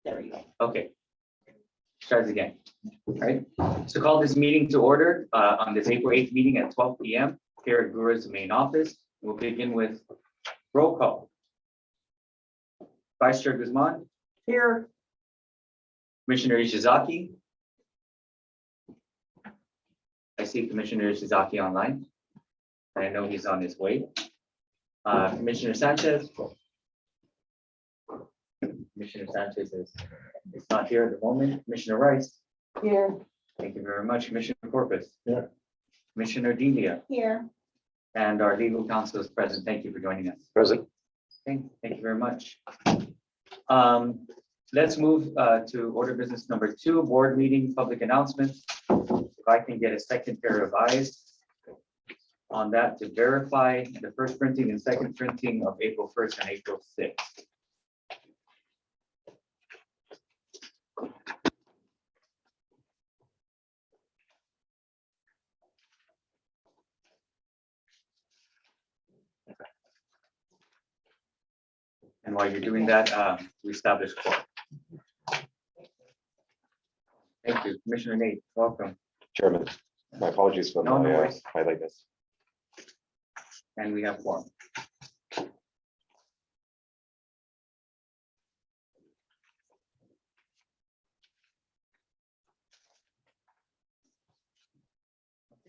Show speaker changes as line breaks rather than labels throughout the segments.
There we go.
Okay. Tries again. All right. So call this meeting to order on this April 8th meeting at 12 p.m. here at GHURA's main office. We'll begin with roll call. Vice Chair Guzman.
Here.
Commissioner Ishizaki. I see Commissioner Ishizaki online. I know he's on his way. Commissioner Sanchez. Commissioner Sanchez is not here at the moment. Commissioner Rice.
Here.
Thank you very much. Commissioner Corpus.
Yeah.
Commissioner Delia.
Here.
And our legal counsel is present. Thank you for joining us.
Present.
Thank you very much. Let's move to order business number 2, board meeting, public announcements. If I can get a second pair of eyes on that to verify the first printing and second printing of April 1st and April 6th. And while you're doing that, we establish quorum. Thank you, Commissioner Nate. Welcome.
Chairman, my apologies for
No, no
my
worries.
my lateness.
And we have quorum.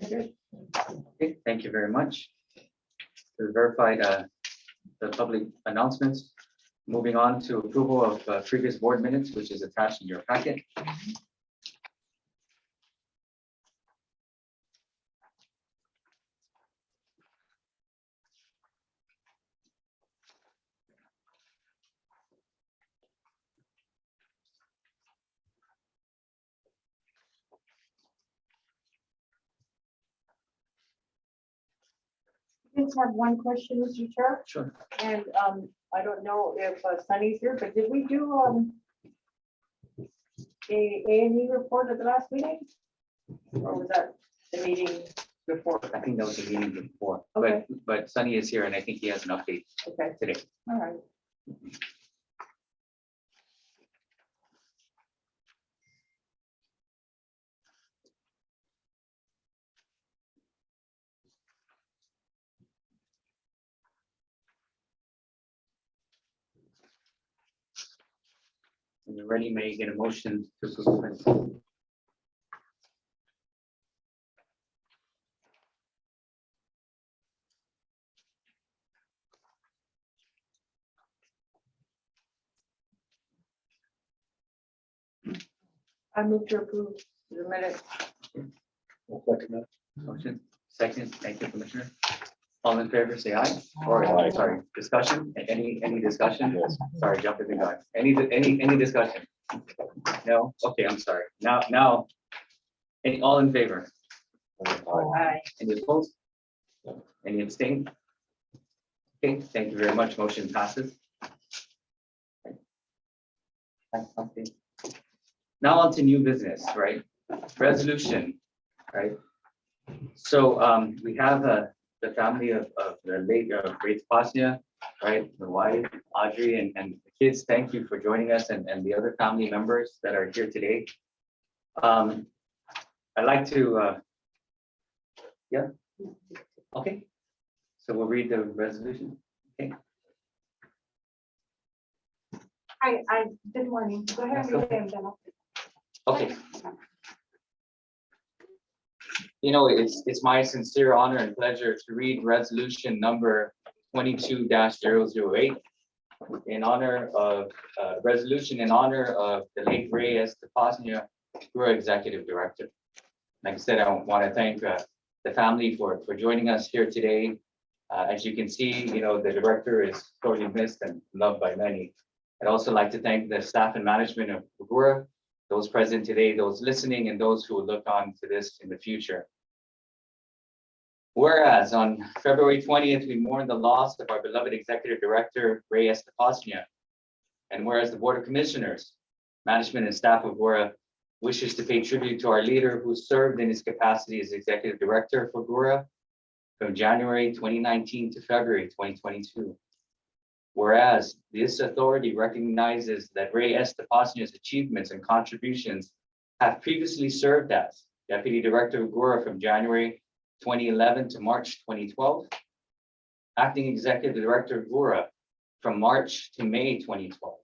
Okay, thank you very much. We verified the public announcements. Moving on to approval of previous board minutes, which is attached in your packet.
I just have one question, Mr. Chair,
Sure.
and I don't know if Sunny's here, but did we do a A&E report at the last meeting? Or was that the meeting before?
I think that was the meeting before,
Okay.
but Sunny is here and I think he has an update
Okay,
today.
all right.
When you're ready, may you get a motion to approve minutes?
I move to approve the minutes.
Motion, second, thank you, Commissioner. All in favor, say aye. Or,
Aye.
sorry, discussion, any discussion?
Yes.
Sorry, jumping the gun. Any discussion? No? Okay, I'm sorry. Now, all in favor?
Aye.
Any opposed? Any abstain? Okay, thank you very much. Motion passes. Okay. Now on to new business, right? Resolution, right? So we have the family of the late Great Pasnia, right? The wife, Audrey, and the kids. Thank you for joining us, and the other family members that are here today. I'd like to, yeah, okay. So we'll read the resolution. Okay.
Hi, good morning. Go ahead and read them, then I'll-
Okay. You know, it's my sincere honor and pleasure to read resolution number 22-008 in honor of resolution in honor of the late Ray S. DePasnia, GHURA Executive Director. Like I said, I want to thank the family for joining us here today. As you can see, you know, the director is sorely missed and loved by many. I'd also like to thank the staff and management of GHURA, those present today, those listening, and those who will look on to this in the future. Whereas on February 20th, we mourned the loss of our beloved Executive Director, Ray S. DePasnia. And whereas the Board of Commissioners, management and staff of GHURA wishes to pay tribute to our leader who served in his capacity as Executive Director for GHURA from January 2019 to February 2022. Whereas this authority recognizes that Ray Estepasnia's achievements and contributions have previously served as Deputy Director of GHURA from January 2011 to March 2012, Acting Executive Director of GHURA from March to May 2012,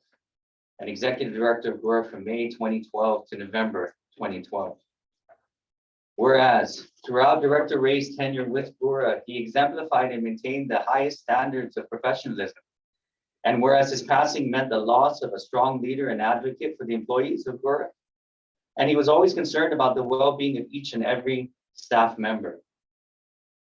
and Executive Director of GHURA from May 2012 to November 2012. Whereas throughout Director Ray's tenure with GHURA, he exemplified and maintained the highest standards of professionalism. And whereas his passing meant the loss of a strong leader and advocate for the employees of GHURA, and he was always concerned about the well-being of each and every staff member.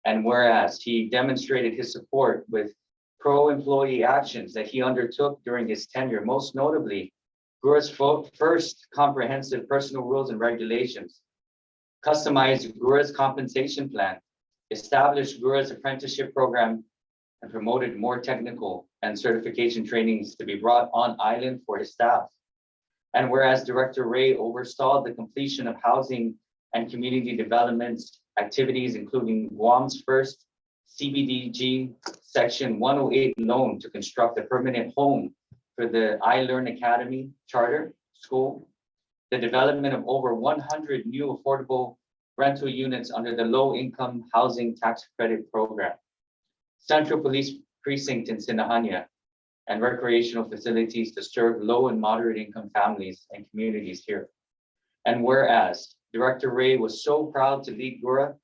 And whereas he demonstrated his support with pro-employee actions that he undertook during his tenure, most notably GHURA's first comprehensive personal rules and regulations, customized GHURA's compensation plan, established GHURA's apprenticeship program, and promoted more technical and certification trainings to be brought on island for his staff. And whereas Director Ray oversaw the completion of housing and community development activities, including Guam's first CBDG Section 108 loan to construct a permanent home for the I Learn Academy charter school, the development of over 100 new affordable rental units under the Low Income Housing Tax Credit Program, Central Police Precinct in Sinahania, and recreational facilities to serve low and moderate income families and communities here. And whereas Director Ray was so proud to lead GHURA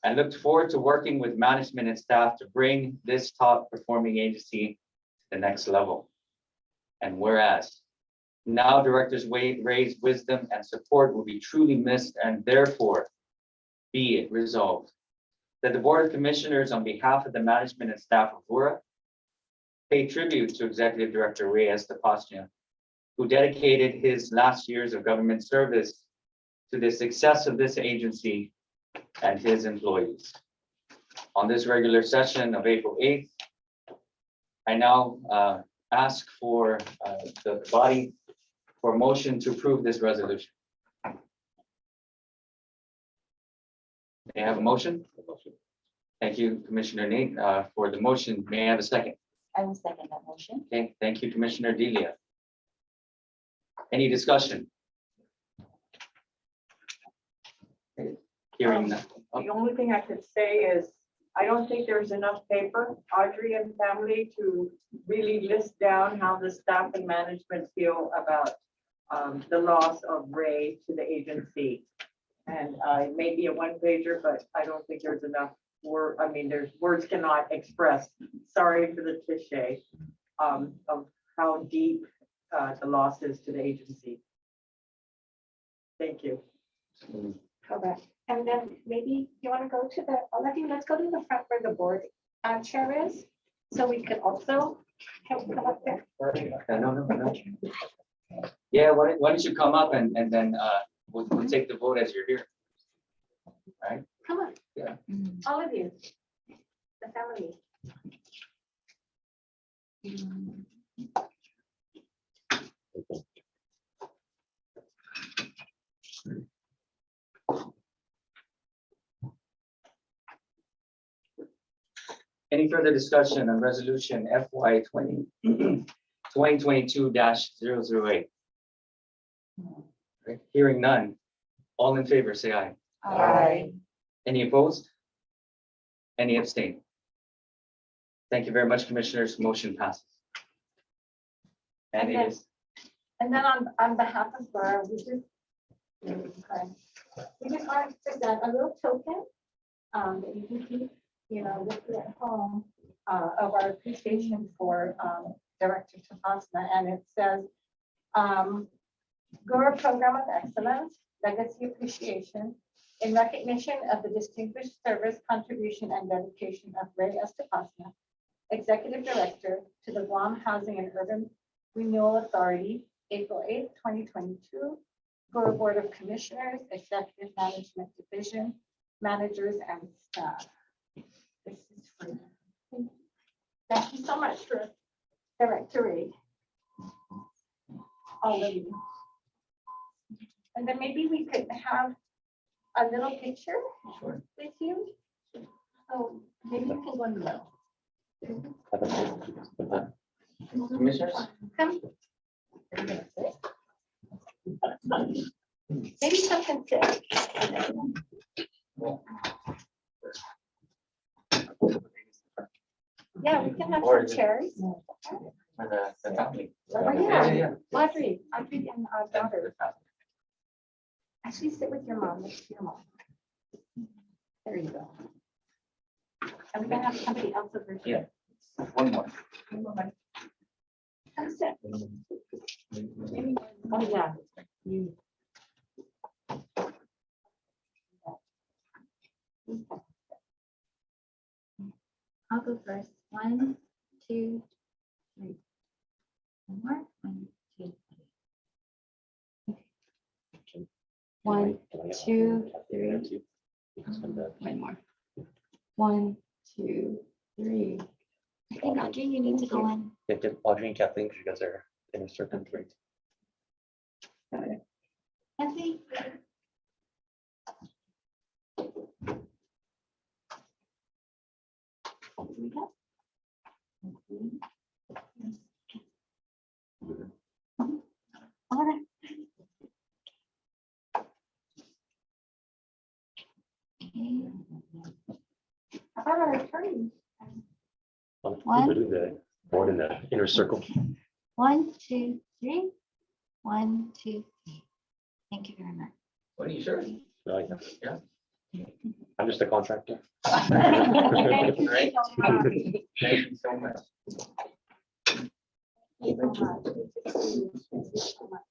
and looked forward to working with management and staff to bring this top performing agency to the next level. And whereas now Director Ray's wisdom and support will be truly missed, and therefore be it resolved that the Board of Commissioners, on behalf of the management and staff of GHURA, pay tribute to Executive Director Ray Estepasnia, who dedicated his last years of government service to the success of this agency and his employees. On this regular session of April 8th, I now ask for the body for a motion to approve this resolution. May I have a motion? Thank you, Commissioner Nate, for the motion. May I have a second?
I will second that motion.
Okay, thank you, Commissioner Delia. Any discussion? Hearing none.
The only thing I could say is, I don't think there's enough paper, Audrey and family, to really list down how the staff and management feel about the loss of Ray to the agency. And it may be a one-pager, but I don't think there's enough word. I mean, there's words cannot express, sorry for the cliche, of how deep the loss is to the agency. Thank you.
Correct. And then maybe you want to go to the, let's go to the front where the board chair is, so we could also help come up there.
No. Yeah, why don't you come up and then we'll take the vote as you're here. Right?
Come on.
Yeah.
All of you, the family.
Any further discussion on resolution FY 2022-008? Right, hearing none. All in favor, say aye.
Aye.
Any opposed? Any abstain? Thank you very much, Commissioners. Motion passes. And it is.
And then on behalf of GHURA, we just want to present a little token that you can keep, with you at home, of our appreciation for Director Tapasna. And it says, GHURA Program of Excellence, Legacy Appreciation, in recognition of the distinguished service, contribution, and dedication of Ray Estepasna, Executive Director to the Guam Housing and Urban Renewal Authority, April 8th, 2022, GHURA Board of Commissioners, Executive Management Division, Managers, and staff. This is for you. Thank you so much for Director Ray. All of you. And then maybe we could have a little picture
Sure.
with you. So maybe you can go in the middle.
Commissioners?
Come. Maybe something to. Yeah, we can have
Or
some
is it-
chairs.
For the family.
Oh, yeah. Audrey and our daughter.
The family.
Actually, sit with your mom, next to your mom. There you go. And we're gonna have somebody else over here.
One more.
Come sit. Oh, yeah. You. I'll go first. 1, 2, 3. One more. 1, 2, 3. 1, 2, 3. One more. 1, 2, 3. I think Audrey, you need to go in.
Yeah, get Audrey and Kathleen, because you guys are in a circle.
Kathy? Here we go. All right. Okay. How about our attorney? One.
Do the board in the inner circle.
1, 2, 3. 1, 2, 3. Thank you very much.
What are you sure?
Oh,
Yeah.
I'm just a contractor.
Thank you
Right.
so much.
Thank you so much.
Thank you so much. Thank you so much.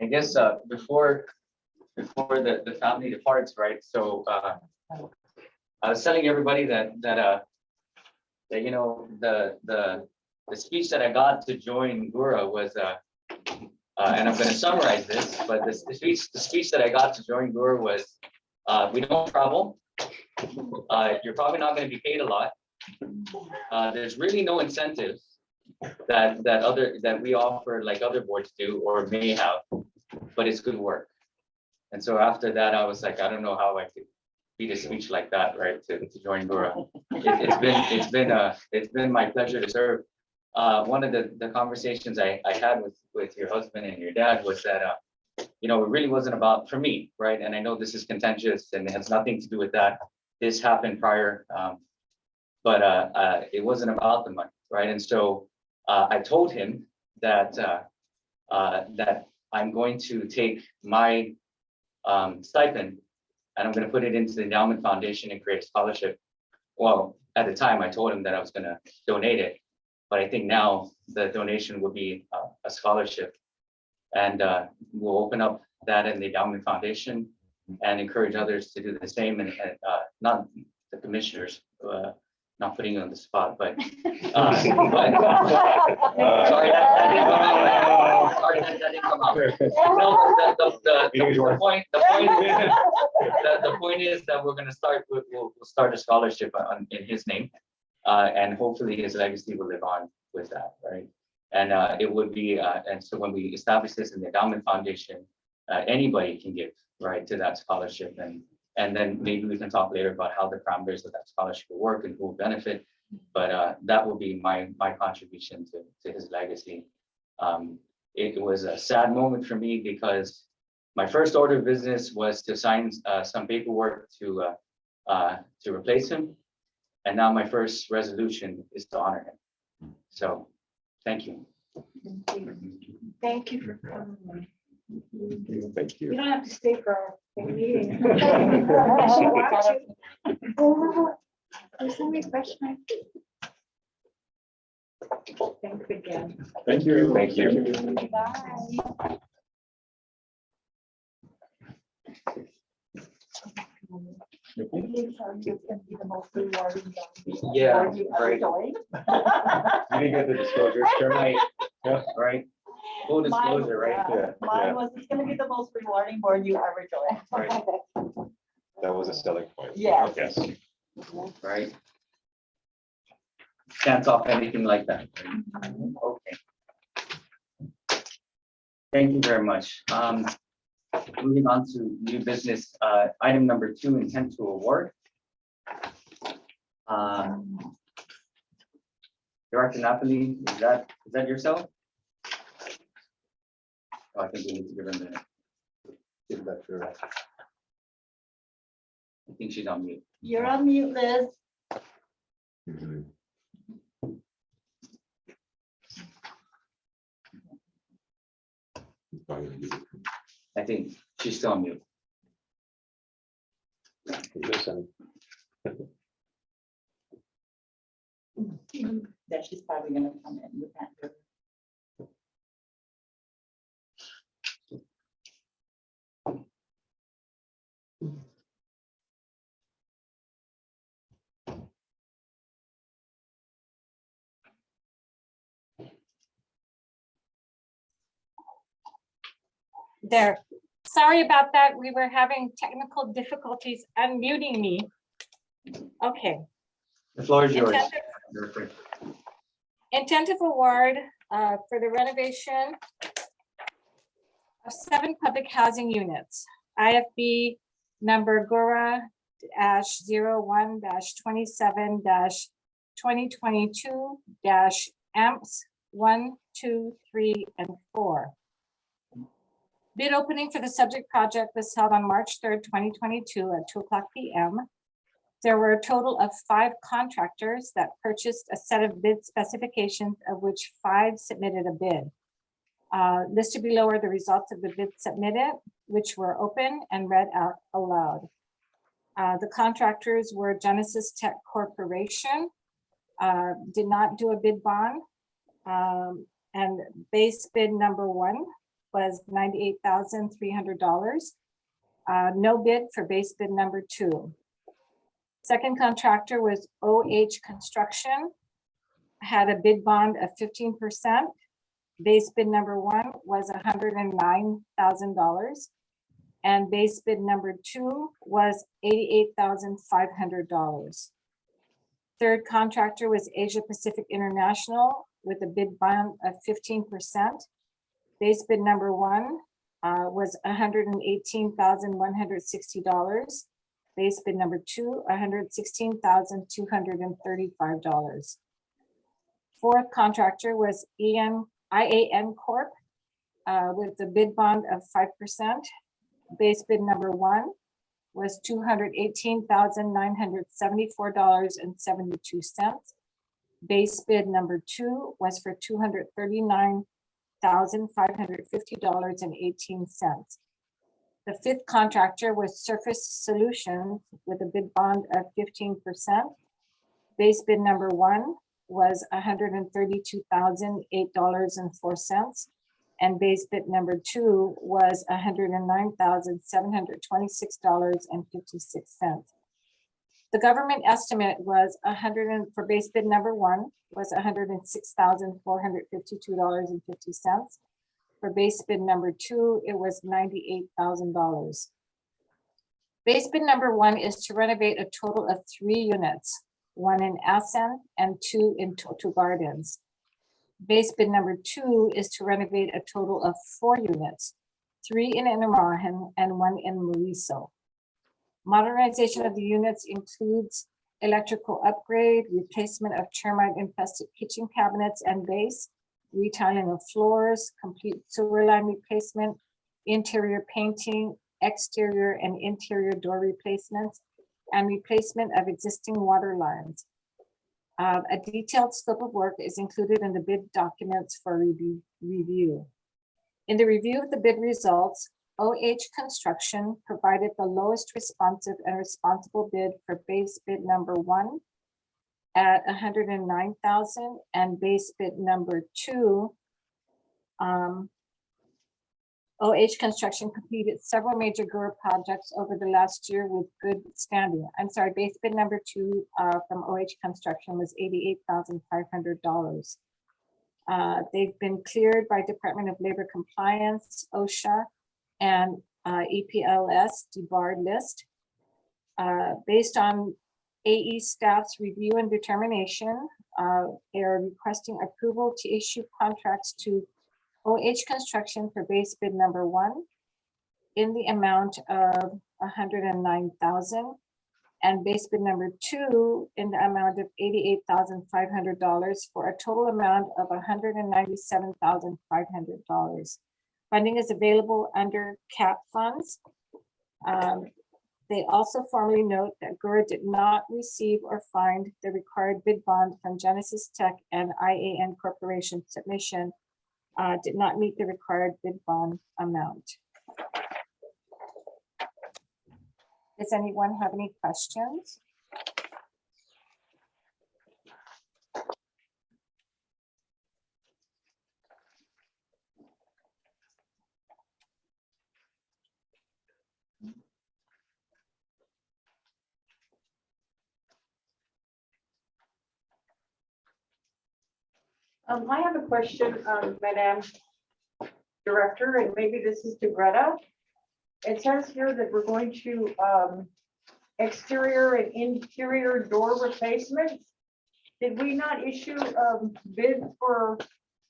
I guess before the family departs, right? So I was telling everybody that you know the speech that I got to join GHURA was and I'm going to summarize this, but the speech that I got to join GHURA was we don't travel. You're probably not going to be paid a lot. There's really no incentives that we offer like other boards do or may have, but it's good work. And so after that, I was like, I don't know how I could beat a speech like that, right? To join GHURA. It's been my pleasure to serve. One of the conversations I had with your husband and your dad was that you know, it really wasn't about, for me, right? And I know this is contentious and it has nothing to do with that. This happened prior, but it wasn't about the money, right? And so I told him that that I'm going to take my stipend and I'm going to put it into the endowment foundation and create a scholarship. Well, at the time I told him that I was going to donate it, but I think now the donation will be a scholarship, and we'll open up that in the endowment foundation and encourage others to do the same, and not the commissioners, not putting you on the spot, but sorry, that didn't come out. No, the point is that we're going to start. We'll start a scholarship in his name, and hopefully his legacy will live on with that, right? And it would be, and so when we establish this in the endowment foundation, anybody can give, right, to that scholarship, and then maybe we can talk later about how the parameters of that scholarship will work and who will benefit. But that will be my contribution to his legacy. It was a sad moment for me because my first order of business was to sign some paperwork to replace him, and now my first resolution is to honor him. So, thank you.
Thank you for coming.
Thank
You
you.
don't have to stay for our meeting. There's some refreshment. Thanks again.
Thank you. Thank you.
Bye.
Yeah, right.
You didn't get the disclosure.
Right. Right. Full disclosure, right?
Yeah,
Mine
yeah.
was, it's gonna be the most rewarding board you ever joined.
Right.
That was a selling point.
Yes.
Yes.
Right. Can't talk anything like that. Okay. Thank you very much. Moving on to new business, item number 2, intent to award. Director Napoli, is that yourself? Oh, I think we need to give her a minute.
Give that to her.
I think she's on mute.
You're on mute, Liz.
I think she's still on mute.
Listen,
That she's probably gonna come in. You can't do it.
There. Sorry about that. We were having technical difficulties unmuting me. Okay.
The floor is yours.
Intensive-
Director.
Intensive award for the renovation of 7 public housing units. IFB number GHURA -01-27-2022 AMPS 1, 2, 3, and 4. Bid opening for the subject project was held on March 3rd, 2022 at 2:00 p.m. There were a total of 5 contractors that purchased a set of bid specifications, of which 5 submitted a bid. Listed below are the results of the bids submitted, which were open and read out aloud. The contractors were Genesis Tech Corporation, did not do a bid bond, and base bid number 1 was $98,300. No bid for base bid number 2. Second contractor was OH Construction, had a bid bond of 15%. Base bid number 1 was $109,000. And base bid number 2 was $88,500. Third contractor was Asia Pacific International with a bid bond of 15%. Base bid number 1 was $118,160. Base bid number 2, $116,235. Fourth contractor was IAN Corp. With a bid bond of 5%. Base bid number 1 was $218,974.72. Base bid number 2 was for $239,550.18. The fifth contractor was Surface Solutions with a bid bond of 15%. Base bid number 1 was $132,008.04. And base bid number 2 was $109,726.56. The government estimate was for base bid number 1 was $106,452.50. For base bid number 2, it was $98,000. Base bid number 1 is to renovate a total of 3 units, 1 in Assen and 2 in Totu Gardens. Base bid number 2 is to renovate a total of 4 units, 3 in Inarajan and 1 in Mauricio. Modernization of the units includes electrical upgrade, replacement of termite-infested kitchen cabinets and base, retiling of floors, complete sewer line replacement, interior painting, exterior and interior door replacements, and replacement of existing water lines. A detailed scope of work is included in the bid documents for review. In the review of the bid results, OH Construction provided the lowest responsive and responsible bid for base bid number 1 at $109,000 and base bid number 2. OH Construction completed several major GHURA projects over the last year with good standing. I'm sorry, base bid number 2 from OH Construction was $88,500. They've been cleared by Department of Labor Compliance, OSHA, and EPLS debarred list. Based on AE staff's review and determination, they are requesting approval to issue contracts to OH Construction for base bid number 1 in the amount of $109,000 and base bid number 2 in the amount of $88,500 for a total amount of $197,500. Funding is available under CAP funds. They also formally note that GHURA did not receive or find the required bid bond from Genesis Tech and IAN Corporation submission did not meet the required bid bond amount. Does anyone have any questions?
I have a question, Madam Director, and maybe this is to Greta. It says here that we're going to exterior and interior door replacements. Did we not issue bids for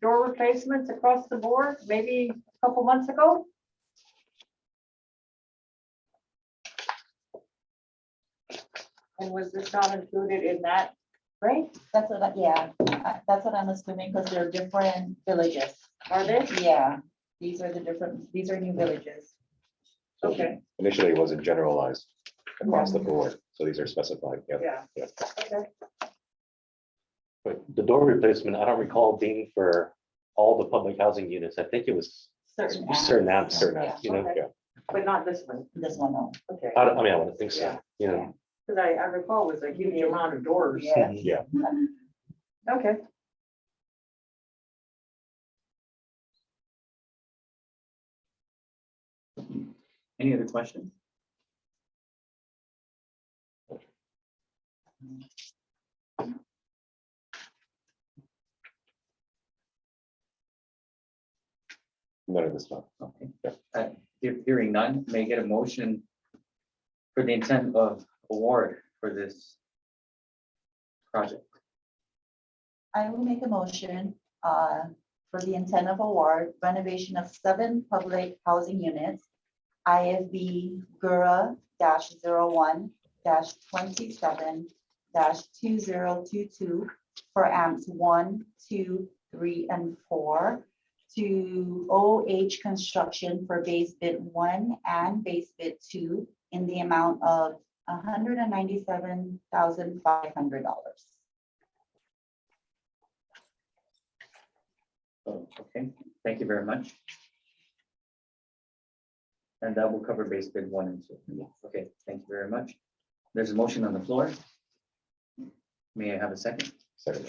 door replacements across the board, maybe a couple months ago? And was this not included in that, right?
That's what, that's what I'm assuming, because they're different villages.
Are they?
Yeah, these are new villages.
Okay,
Initially, it wasn't generalized across the board, so these are specified, yeah.
yeah, okay.
But the door replacement, I don't recall being for all the public housing units. I think it was certain apps,
Certain,
Yeah.
you know.
Okay. But not this one,
This one, no.
okay.
I mean, I wouldn't think
Yeah.
so, you know.
Because I recall it was a huge amount of doors.
Yeah.
Yeah,
Okay.
Any other questions?
none of this stuff.
Okay. Hearing none, may I get a motion for the intent of award for this project?
I will make a motion for the intent of award renovation of 7 public housing units. IFB GHURA -01-27-2022 for amps 1, 2, 3, and 4 to OH Construction for base bid 1 and base bid 2 in the amount of $197,500.
Oh, okay, thank you very much. And that will cover base bid 1 and 2. Okay, thank you very much. There's a motion on the floor. May I have a second?
Second.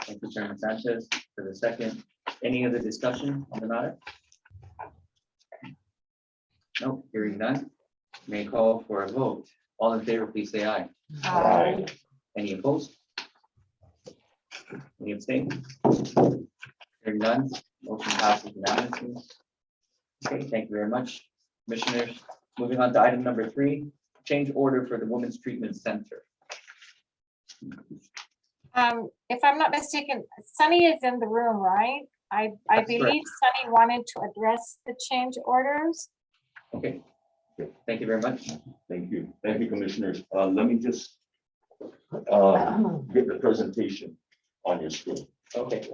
Thank you, Chairman Sanchez, for the second. Any other discussion on the matter? No, hearing none. May I call for a vote? All in favor, please say aye.
Aye.
Any opposed? Any abstain? Hearing none, motion passes unanimously. Okay, thank you very much, Commissioners. Moving on to item number 3, change order for the Women's Treatment Center.
If I'm not mistaken, Sunny is in the room, right? I
That's correct.
believe Sunny wanted to address the change orders.
Okay, thank you very much.
Thank you. Thank you, Commissioners. Let me just get the presentation on your screen.
Okay.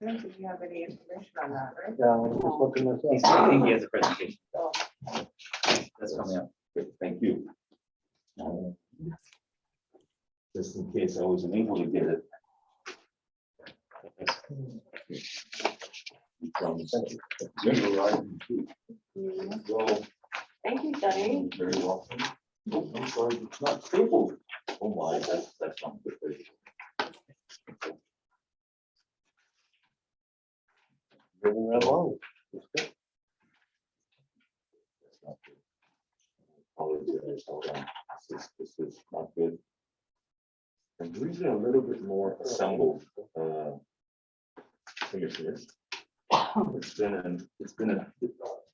I don't think you have any information on that, right?
Yeah, I was just looking this up.
I think he has a presentation.
Oh.
That's coming up.
Good, thank you. Just in case I wasn't able to get it. Well,
Thank you, Sunny.
very welcome. Oh, I'm sorry, it's not stapled. Oh my, that's not good. Moving right along. That's good. That's not good. Apologize, hold on. This is not good. I'm usually a little bit more assembled. Commissioners. It's been a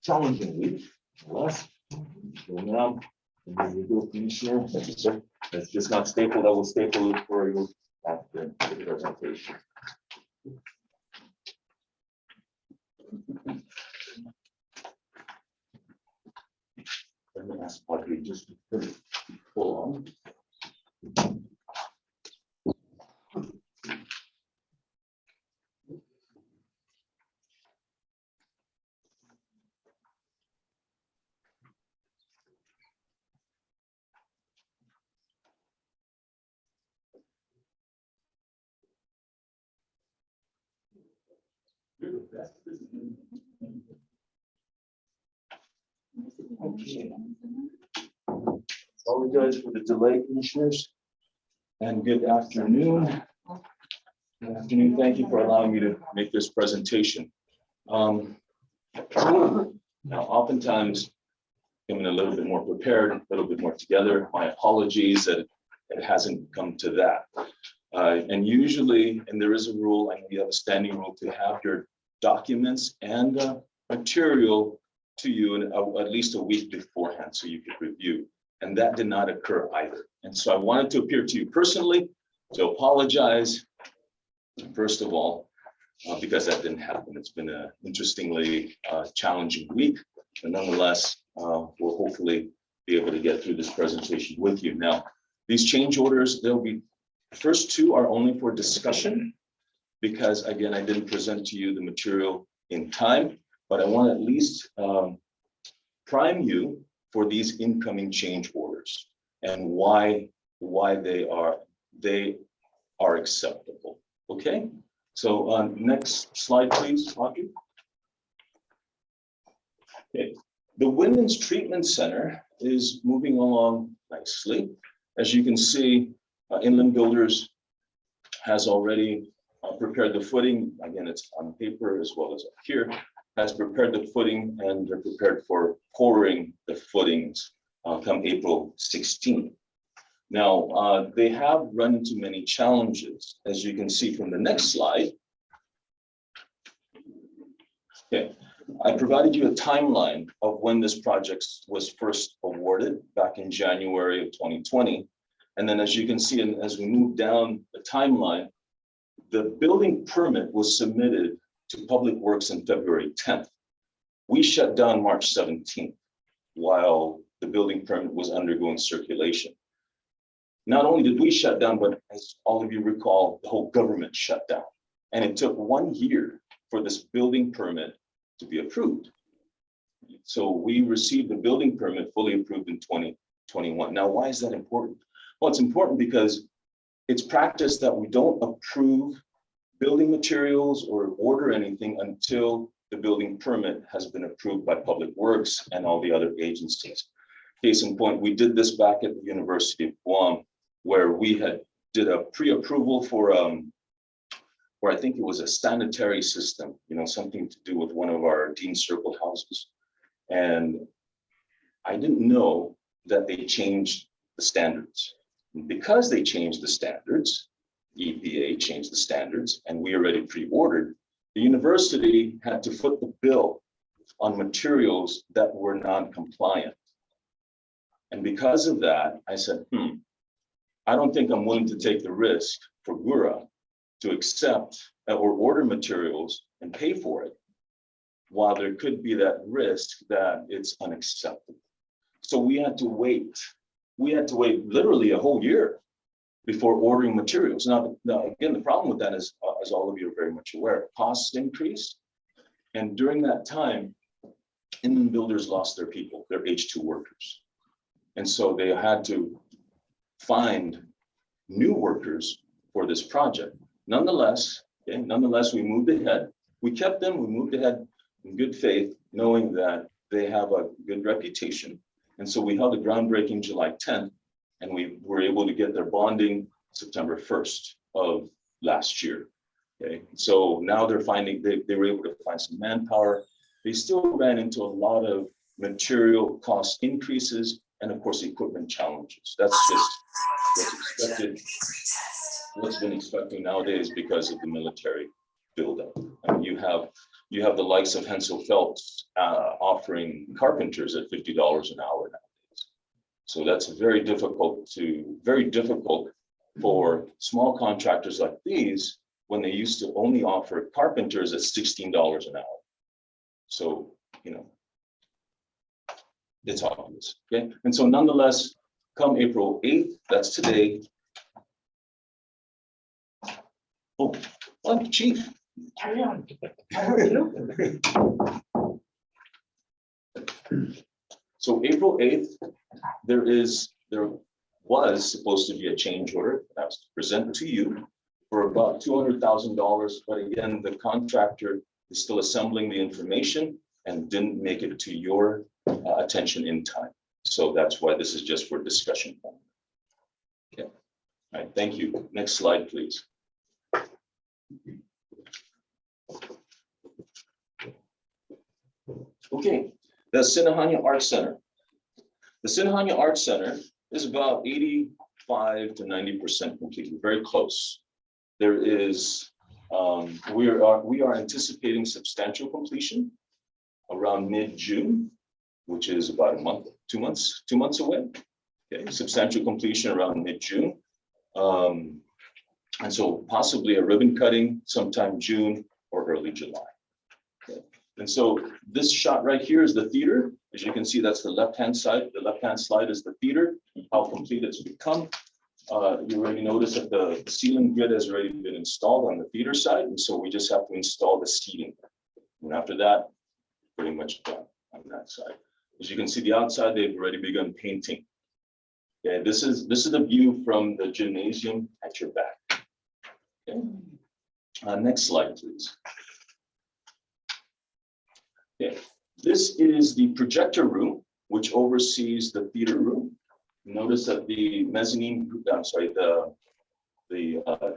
challenging week. Last. So now, there you go, Commissioner. Thank you, sir. It's just not stapled. I will staple it for you after the presentation. ask Audrey just to pull on. Okay. Apologize for the delay, commissioners. And good afternoon. Good afternoon. Thank you for allowing me to make this presentation. Now, oftentimes, coming a little bit more prepared, a little bit more together. My apologies that it hasn't come to that. And usually, and there is a rule, and we have a standing rule to have your documents and material to you in at least a week beforehand so you could review. And that did not occur either. And so I wanted to appear to you personally to apologize, first of all, because that didn't happen. It's been an interestingly challenging week, but nonetheless, we'll hopefully be able to get through this presentation with you. Now, these change orders, there'll be, the first two are only for discussion, because again, I didn't present to you the material in time, but I want to at least prime you for these incoming change orders and why they are acceptable. Okay, so next slide, please, Audrey. Okay, the Women's Treatment Center is moving along nicely. As you can see, Inland Builders has already prepared the footing. Again, it's on paper as well as up here, has prepared the footing, and they're prepared for pouring the footings come April 16th. Now, they have run into many challenges, as you can see from the next slide. Okay, I provided you a timeline of when this project was first awarded back in January of 2020. And then as you can see, and as we move down the timeline, the building permit was submitted to Public Works on February 10th. We shut down March 17th while the building permit was undergoing circulation. Not only did we shut down, but as all of you recall, the whole government shut down. And it took 1 year for this building permit to be approved. So we received the building permit fully approved in 2021. Now, why is that important? Well, it's important because it's practice that we don't approve building materials or order anything until the building permit has been approved by Public Works and all the other agencies. Case in point, we did this back at the University of Guam, where we did a pre-approval for I think it was a sanitary system, something to do with one of our Dean Circle houses. And I didn't know that they changed the standards. Because they changed the standards, EPA changed the standards, and we already pre-ordered, the university had to foot the bill on materials that were non-compliant. And because of that, I said, I don't think I'm willing to take the risk for GHURA to accept or order materials and pay for it, while there could be that risk that it's unacceptable. So we had to wait. We had to wait literally a whole year before ordering materials. Now again, the problem with that is, as all of you are very much aware, costs increased. And during that time, Inland Builders lost their people, their H2 workers. And so they had to find new workers for this project. Nonetheless, we moved ahead. We kept them, we moved ahead in good faith, knowing that they have a good reputation. And so we held a groundbreaking July 10th, and we were able to get their bonding September 1st of last year. Okay, so now they're finding, they were able to find some manpower. They still ran into a lot of material cost increases and of course equipment challenges. That's just what's expected, what's been expected nowadays because of the military buildup. I mean, you have the likes of Hensel Phelps offering carpenters at $50 an hour nowadays. So that's very difficult for small contractors like these when they used to only offer carpenters at $16 an hour. So, It's obvious, okay? And so nonetheless, come April 8th, that's today. Oh, well, chief.
Carry on. I heard you.
So April 8th, there was supposed to be a change order that was presented to you for about $200,000. But again, the contractor is still assembling the information and didn't make it to your attention in time. So that's why this is just for discussion. Okay. All right, thank you. Next slide, please. Okay, the Sinahanya Arts Center. The Sinahanya Arts Center is about 85 to 90% completed, very close. There is, we are anticipating substantial completion around mid-June, which is about a month, 2 months, 2 months away. Okay, substantial completion around mid-June. And so possibly a ribbon cutting sometime June or early July. Okay. And so this shot right here is the theater. As you can see, that's the left-hand side. The left-hand slide is the theater, how complete it's become. You already noticed that the ceiling grid has already been installed on the theater side. And so we just have to install the seating. And after that, pretty much done on that side. As you can see, the outside, they've already begun painting. Okay, this is the view from the gymnasium at your back. Okay. Next slide, please. Okay. This is the projector room, which oversees the theater room. Notice that the mezzanine, I'm sorry, the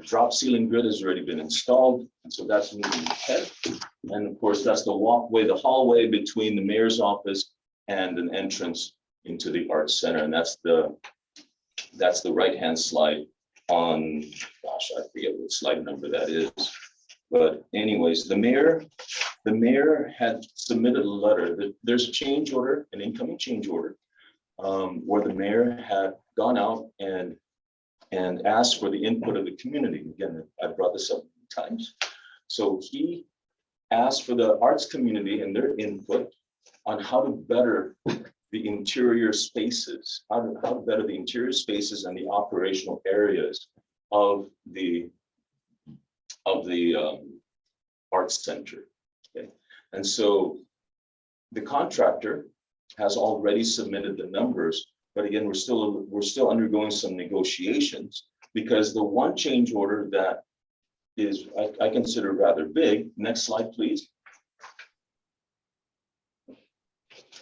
drop ceiling grid has already been installed. And so that's moving ahead. And of course, that's the walkway, the hallway between the mayor's office and an entrance into the Arts Center. And that's the right-hand slide on, gosh, I forget what slide number that is. But anyways, the mayor had submitted a letter. There's a change order, an incoming change order, where the mayor had gone out and asked for the input of the community. Again, I brought this up many times. So he asked for the arts community and their input on how to better the interior spaces, how to better the interior spaces and the operational areas of the arts center. Okay, and so the contractor has already submitted the numbers, but again, we're still undergoing some negotiations because the one change order that is I consider rather big. Next slide, please.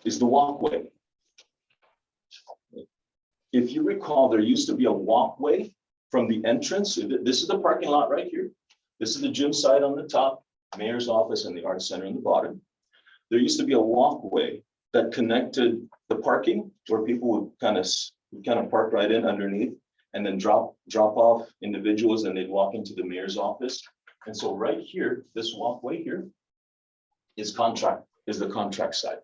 Is the walkway. If you recall, there used to be a walkway from the entrance. This is the parking lot right here. This is the gym site on the top, mayor's office and the arts center on the bottom. There used to be a walkway that connected the parking where people would kind of park right in underneath and then drop off individuals and they'd walk into the mayor's office. And so right here, this walkway here is the contract side.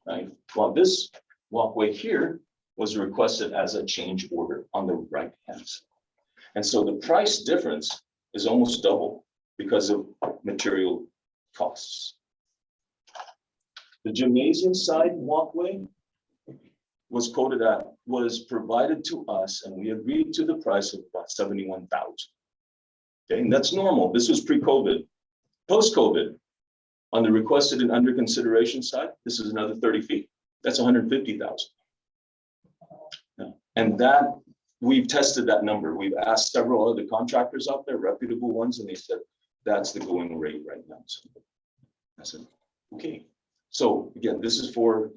Right. Well, this walkway here was requested as a change order on the right hand side. And so the price difference is almost double because of material costs. The gymnasium side walkway was provided to us and we agreed to the price of about $71,000. Okay, and that's normal. This was pre-COVID. Post-COVID, on the requested and under consideration side, this is another 30 feet. That's $150,000. And that we've tested that number. We've asked several other contractors out there, reputable ones, and they said that's the going rate right now. So I said, okay. So again, this is for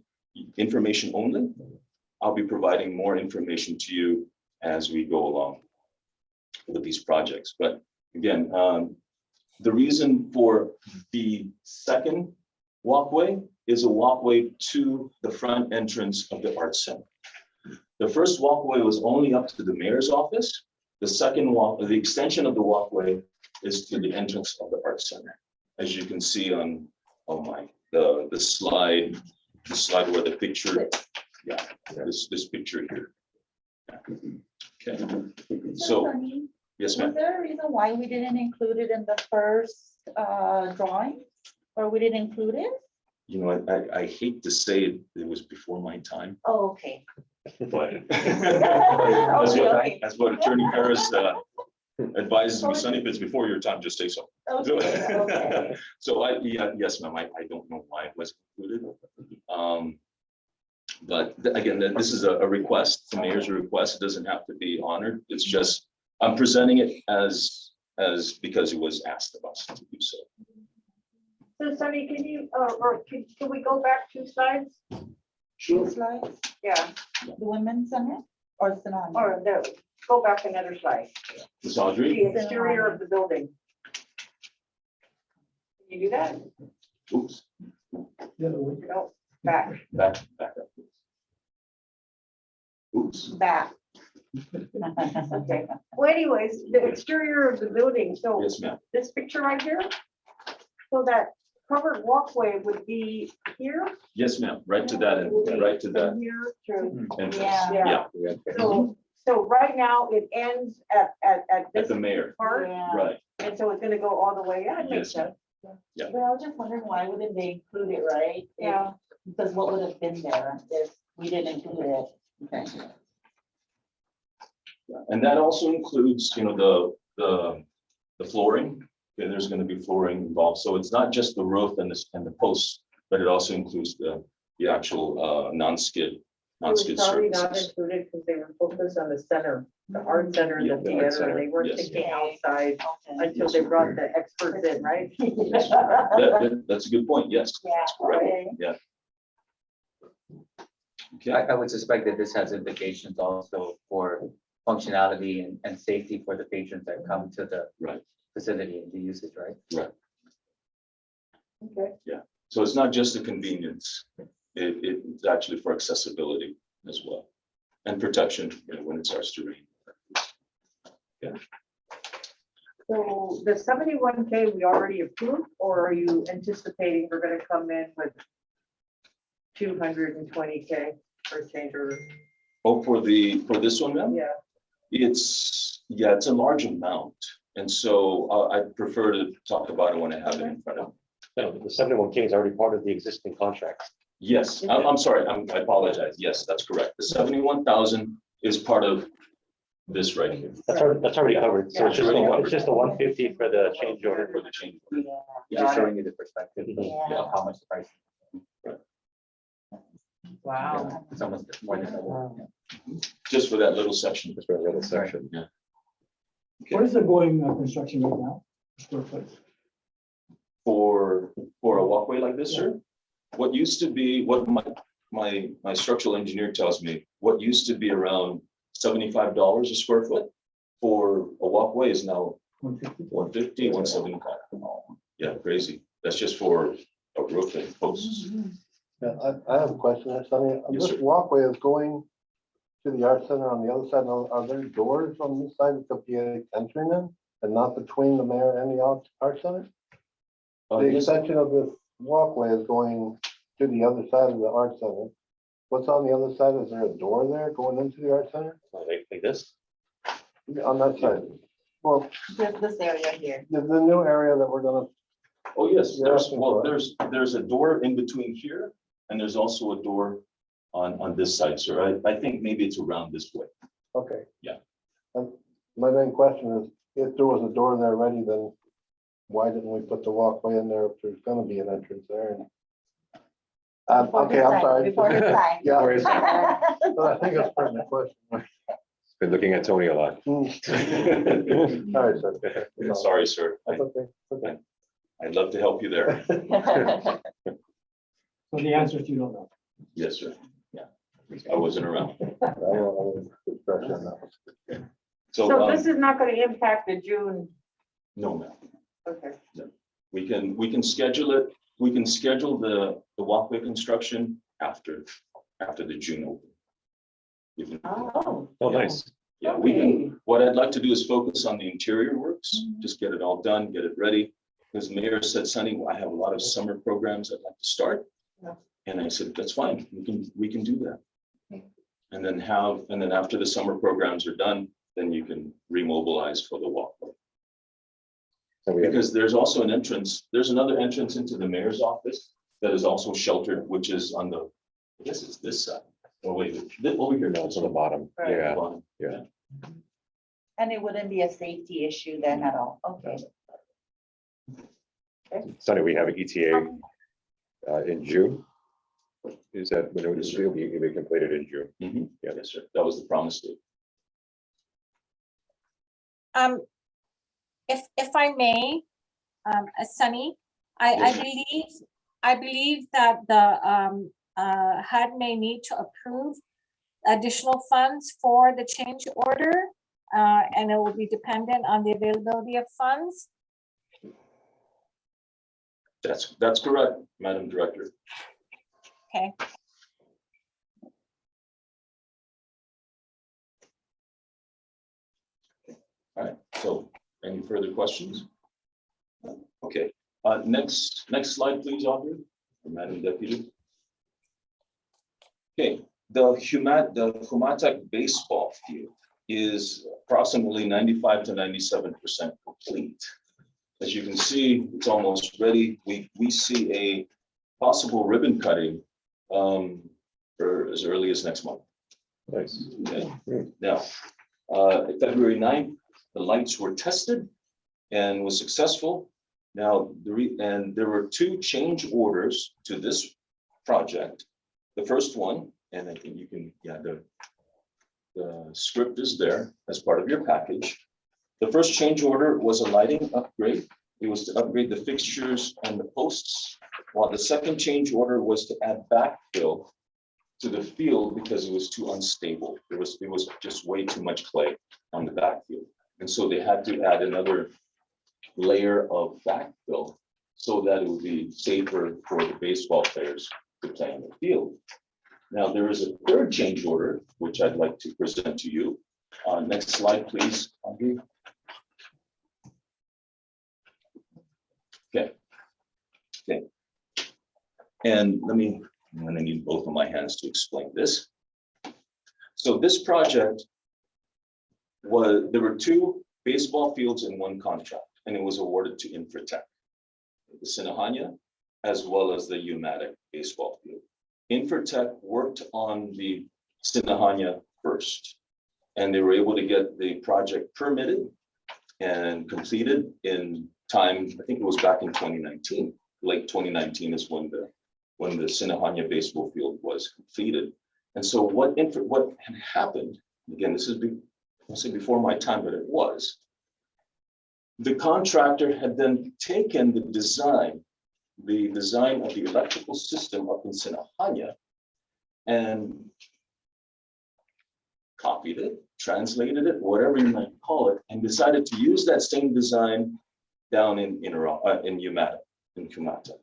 information only. I'll be providing more information to you as we go along with these projects. But again, the reason for the second walkway is a walkway to the front entrance of the Arts Center. The first walkway was only up to the mayor's office. The second the extension of the walkway is to the entrance of the Arts Center. As you can see on, the slide where the picture, yeah, this picture here. Okay, so, yes, ma'am.
Is there a reason why we didn't include it in the first drawing? Or we didn't include it?
You know, I hate to say it was before my time,
Oh, okay.
but
Okay.
that's what Attorney Harris advises me, Sonny, if it's before your time, just say so.
Okay.
So yes, ma'am, I don't know why it was included. But again, this is a request, the mayor's request. It doesn't have to be honored. It's just, I'm presenting it as because it was asked of us to do so.
So Sunny, can you, or can we go back 2 slides?
Two slides,
Yeah,
the women's center or Sonoma?
or no, go back another slide.
Ms. Audrey?
The exterior of the building. Can you do that?
Oops,
No, back.
back up. Oops.
Back.
Okay. Well, anyways, the exterior of the building, so
Yes, ma'am.
this picture right here. So that covered walkway would be here.
Yes, ma'am. Right to that, and right to that
From here to,
entrance.
Yeah.
Yeah,
so right now it ends at
at
this
the mayor,
part,
Yeah.
right.
and so it's gonna go all the way. Yeah, it makes
Yes, ma'am.
sense.
But I was just wondering why wouldn't they include it, right?
Yeah.
Because what would have been there if we didn't include it? Okay.
And that also includes, you know, the flooring. Okay, there's gonna be flooring involved. So it's not just the roof and the posts, but it also includes the actual non-skid
It was probably not
surfaces.
included because they were focused on the center, the art center and
Yeah,
the
the art
theater.
center,
They weren't
yes.
thinking outside
Okay.
until they brought the experts in, right?
That's a good point. Yes, that's correct.
Okay.
Yeah. Okay,
I would suspect that this has implications also for functionality and safety for the patrons that come to the
right.
facility and the usage, right?
Okay.
So it's not just a convenience. It's actually for accessibility as well. And protection, you know, when it starts to rain.
So the 71K we already approved, or are you anticipating we're gonna come in with 220K for change order?
Oh, for this one, ma'am?
Yeah.
It's a large amount. And so I prefer to talk about it when I have it in front of me.
No, the 71K is already part of the existing contracts.
Yes, I'm sorry, I apologize. Yes, that's correct. The 71,000 is part of this right here.
That's already covered. So it's just the 150 for the change order.
For the change order.
Yeah.
Just showing you the perspective
Yeah.
of how much the price.
Wow.
It's almost more than double.
Just for that little section.
Just for a little section.
Yeah.
What is the going construction right now? Square foot?
For a walkway like this, sir? What used to be, what my structural engineer tells me, what used to be around $75 a square foot for a walkway is now
150?
150, 175. Yeah, crazy. That's just for a roof and posts.
Yeah, I have a question. Sonny.
Yes,
This
sir.
walkway is going to the art center on the other side. Are there doors on this side that be entering in and not between the mayor and the art center? The
Yes,
extension of this walkway is going to the other side of the art center. What's on the other side? Is there a door there going into the art center?
Like this.
On that side? Well,
Just this area here.
the new area that we're gonna,
oh, yes,
You're asking for
there's a door in between here and there's also a door on this side, sir. I think maybe it's around this way.
okay.
Yeah.
And my main question is, if there was a door there already, then why didn't we put the walkway in there if there's gonna be an entrance there? Okay, I'm sorry.
Before his time.
Yeah,
Where is it?
but I think that's part of my question.
Been looking at Tony a lot.
All right, sir.
Sorry, sir.
That's okay. Okay.
I'd love to help you there.
So the answer is you don't know.
Yes, sir. Yeah, I wasn't around.
I don't know.
So,
So this is not gonna impact the June,
no, ma'am.
okay.
We can schedule it. We can schedule the walkway construction after the June open. We can-
Oh.
Oh, nice.
Yeah, we can, what I'd like to do is focus on the interior works, just get it all done, get it ready. Because the mayor said, Sonny, I have a lot of summer programs I'd like to start.
Yeah.
And I said, that's fine, we can do that. And then after the summer programs are done, then you can remobilize for the walkway.
So we have,
Because there's also an entrance, there's another entrance into the mayor's office that is also sheltered, which is on the, I guess it's this side. Oh, wait, over here.
No, it's on the bottom.
Right.
Yeah,
Bottom.
yeah.
And it wouldn't be a safety issue then at all. Okay.
Sonny, we have an ETA in June. Is that when it will be completed in June?
Mhm.
Yeah.
Yes, sir. That was the promise date.
If I may, Sunny, I
Yes,
believe that the HUD may need to approve additional funds for the change order, and it will be dependent on the availability of funds.
That's correct, Madam Director.
Okay.
All right, so any further questions? Okay, next slide, please, Audrey, Madam Deputy. Okay, the Humatek baseball field is approximately 95 to 97% complete. As you can see, it's almost ready. We see a possible ribbon cutting for as early as next month.
Nice.
Okay.
Great.
Now, February 9th, the lights were tested and was successful. Now, and there were 2 change orders to this project. The first one, and I think you can, yeah, the script is there as part of your package. The first change order was a lighting upgrade. It was to upgrade the fixtures and the posts, while the second change order was to add backfill to the field because it was too unstable. It was just way too much clay on the backfield. And so they had to add another layer of backfill so that it would be safer for the baseball players to play on the field. Now, there is a third change order, which I'd like to present to you. Next slide, please, Audrey. Okay. Okay. And I'm gonna need both of my hands to explain this. So this project there were 2 baseball fields in one contract, and it was awarded to Infratech, the Sinahanya, as well as the Humatek baseball field. Infratech worked on the Sinahanya first, and they were able to get the project permitted and completed in time. I think it was back in 2019. Late 2019 is when the Sinahanya baseball field was completed. And so what had happened, again, this is before my time, but it was, the contractor had then taken the design of the electrical system up in Sinahanya and copied it, translated it, whatever you might call it, and decided to use that same design down in Humatek, in Humatek.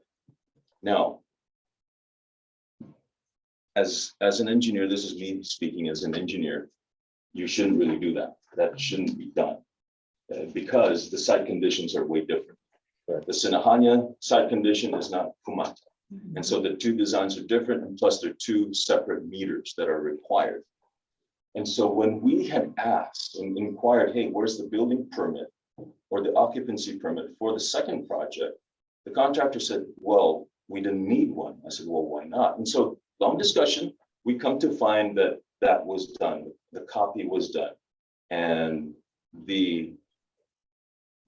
Now, as an engineer, this is me speaking as an engineer, you shouldn't really do that. That shouldn't be done because the site conditions are way different. The Sinahanya site condition is not Humatek. And so the 2 designs are different, and plus there are 2 separate meters that are required. And so when we had asked and inquired, hey, where's the building permit or the occupancy permit for the second project, the contractor said, well, we didn't need one. I said, well, why not? And so long discussion, we come to find that that was done. The copy was done. And the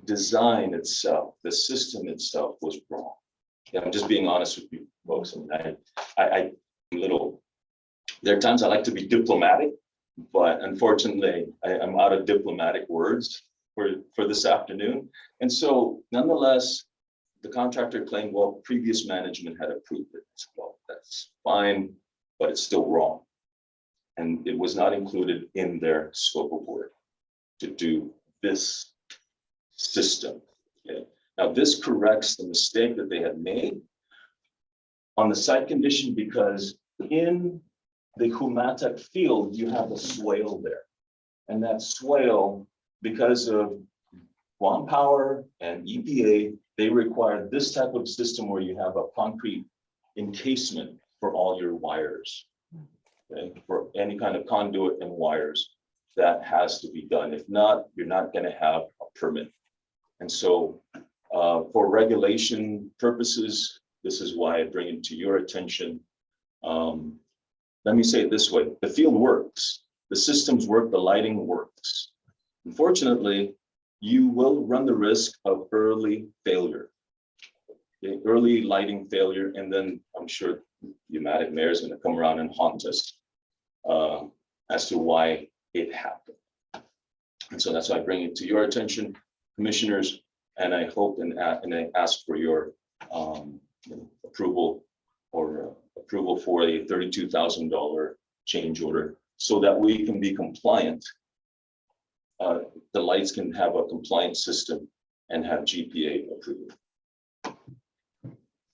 design itself, the system itself was wrong. Yeah, I'm just being honest with you folks. I there are times I like to be diplomatic, but unfortunately I'm out of diplomatic words for this afternoon. And so nonetheless, the contractor claimed, well, previous management had approved it. I said, well, that's fine, but it's still wrong. And it was not included in their scope of work to do this system. Okay. Now, this corrects the mistake that they had made on the site condition, because in the Humatek field, you have a swale there. And that swale, because of Guam Power and EPA, they require this type of system where you have a concrete encasement for all your wires. Okay, for any kind of conduit and wires, that has to be done. If not, you're not going to have a permit. And so for regulation purposes, This is why I bring it to your attention. Let me say it this way, the field works, the systems work, the lighting works. Unfortunately, you will run the risk of early failure. The early lighting failure, and then I'm sure the Matic mayor is going to come around and haunt us as to why it happened. And so that's why I bring it to your attention, commissioners, and I hope and I ask for your approval for a $32,000 change order so that we can be compliant. The lights can have a compliant system and have GPA approval.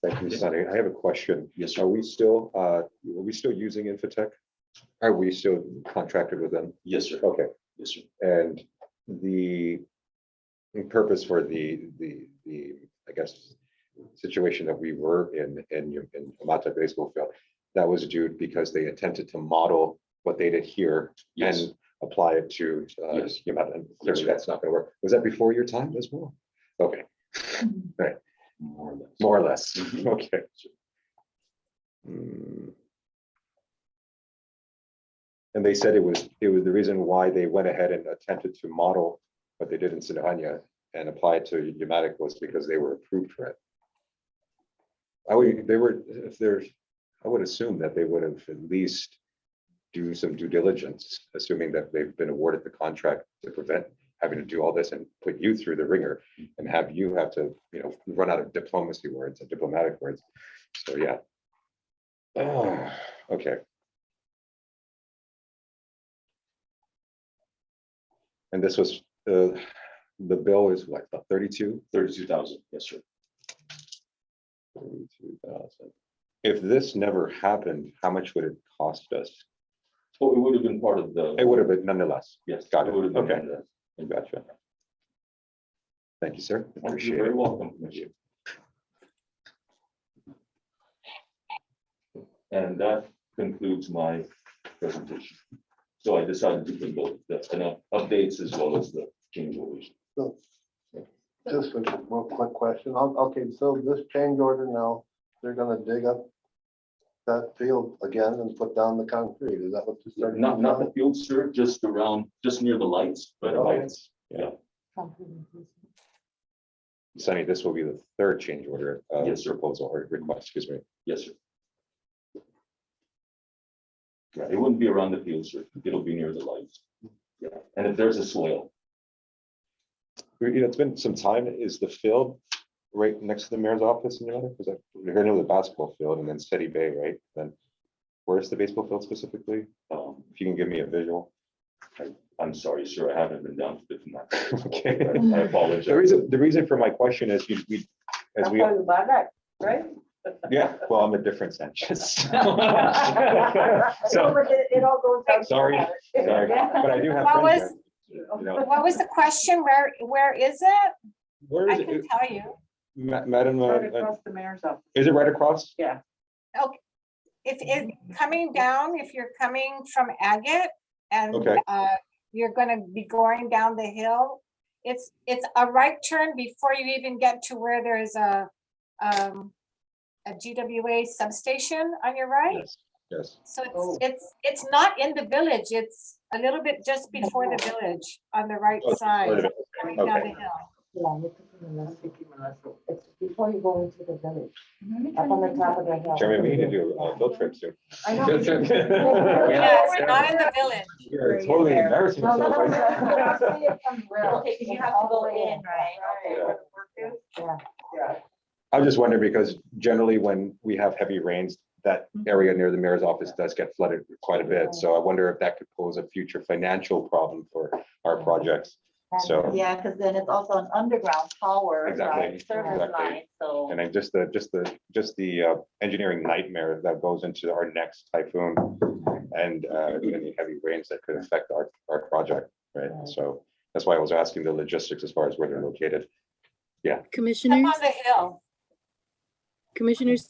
Thank you, Sonny. I have a question.
Yes, sir.
Are we still using Infotech? Are we still contracted with them?
Yes, sir.
Okay.
Yes, sir.
And the purpose for the I guess situation that we were in Amata baseball field, that was due because they attempted to model what they did here
Yes.
and apply it to
Yes.
Yamata, and clearly that's not going to work. Was that before your time as well? Okay. Right.
More or less.
More or less.
Mhm.
Okay. And they said it was the reason why they went ahead and attempted to model what they did in Sinajana and apply it to Yamatic was because they were approved for it. I would assume that they would have at least do some due diligence, assuming that they've been awarded the contract to prevent having to do all this and put you through the ringer and have to, run out of diplomacy words and diplomatic words. So yeah. Okay. And this was, the bill is what, 32?
32,000. Yes, sir.
32,000. If this never happened, how much would it cost us?
Oh, it would have been part of the.
It would have been nonetheless.
Yes.
Got it.
would have been
Okay.
part of that.
Gotcha. Thank you, sir.
You're
Appreciate
very
it.
welcome, Commissioner. And that concludes my presentation. So I decided to put both the updates as well as the change orders.
So, just a real quick question. Okay, so this change order now, they're gonna dig up that field again and put down the concrete. Is that what this started?
Not the field, sir, just around, just near the lights, but
Lights.
yeah.
Sonny, this will be the third change order
Yes, sir.
proposal or request, excuse me.
Yes, sir. Yeah, it wouldn't be around the field, sir. It'll be near the lights. Yeah, and if there's a swale,
It's been some time. Is the field right next to the mayor's office in your other? Because we're here near the basketball field and then Steady Bay, right? Then where's the baseball field specifically? If you can give me a visual.
I'm sorry, sir, I haven't been down to the map.
Okay.
I apologize.
The reason for my question is as we,
Right?
yeah, well, I'm a different Sanchez. So,
It all goes back.
sorry, but I do have
What
friends
was-
there, you know.
What was the question? Where is it?
Where
I
is
can
it?
tell you.
Madam,
Right across the mayor's office.
is it right across?
Yeah.
If coming down, if you're coming from Agate and
Okay.
you're gonna be going down the hill, it's a right turn before you even get to where there's a GWA substation on your right.
Yes, yes.
So
Oh.
it's not in the village. It's a little bit just before the village on the right
Oh, it's part of
side,
it.
coming down
Okay.
the hill.
It's before you go into the village, up on the top of the hill.
Chairman, we need to do a field trip soon.
I know.
Field trip.
Yeah, we're not in the village.
You're totally embarrassing
No, no,
yourself
no,
right
no,
now.
no, see it from Will.
Okay, because you have to go in, right?
Yeah.
Yeah.
I was just wondering because generally when we have heavy rains, that area near the mayor's office does get flooded quite a bit. So I wonder if that could pose a future financial problem for our projects. So,
Yeah, because then it's also an underground power,
Exactly,
right, service
exactly.
line, so.
and then just the engineering nightmare that goes into our next typhoon and any heavy rains that could affect our project, right? So that's why I was asking the logistics as far as where they're located.
Up on
Commissioners,
the hill.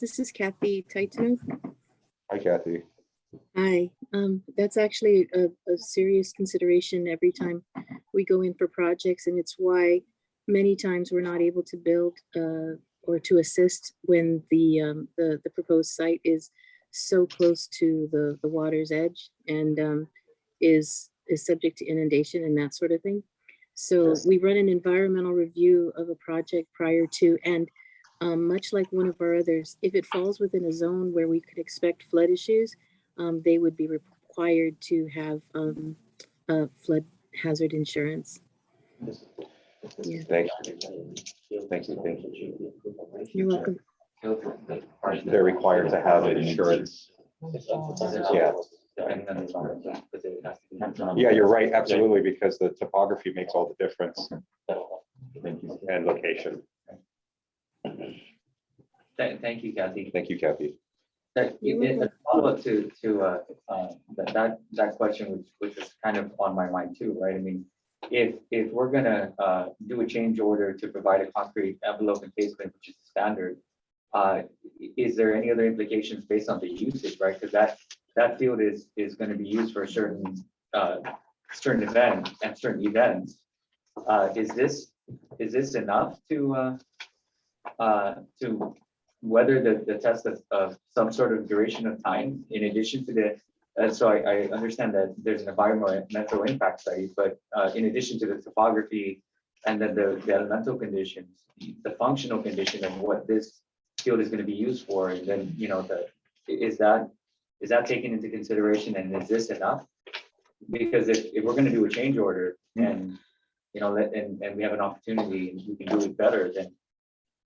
this is Kathy Taito.
Hi, Kathy.
Hi, that's actually a serious consideration every time we go in for projects, and it's why many times we're not able to build or to assist when the proposed site is so close to the water's edge and is subject to inundation and that sort of thing. So
Yes.
we run an environmental review of a project prior to, and much like one of our others, if it falls within a zone where we could expect flood issues, they would be required to have flood hazard insurance. Yeah.
Thank you. Thank you.
You're welcome.
They're required to have insurance. Yeah. Yeah, you're right, absolutely, because the topography makes all the difference. And location.
Thank you, Kathy.
Thank you, Kathy.
A follow-up to that question, which was kind of on my mind too, right? I mean, if we're gonna do a change order to provide a concrete envelope encasement, which is standard, is there any other implications based on the usage, right? Because that field is going to be used for a certain event and certain events. Is this enough to weather the test of some sort of duration of time in addition to the so I understand that there's an environmental impact study, but in addition to the topography and then the elemental conditions, the functional condition of what this field is going to be used for, and then is that taken into consideration, and is this enough? Because if we're going to do a change order and and we have an opportunity and we can do it better, then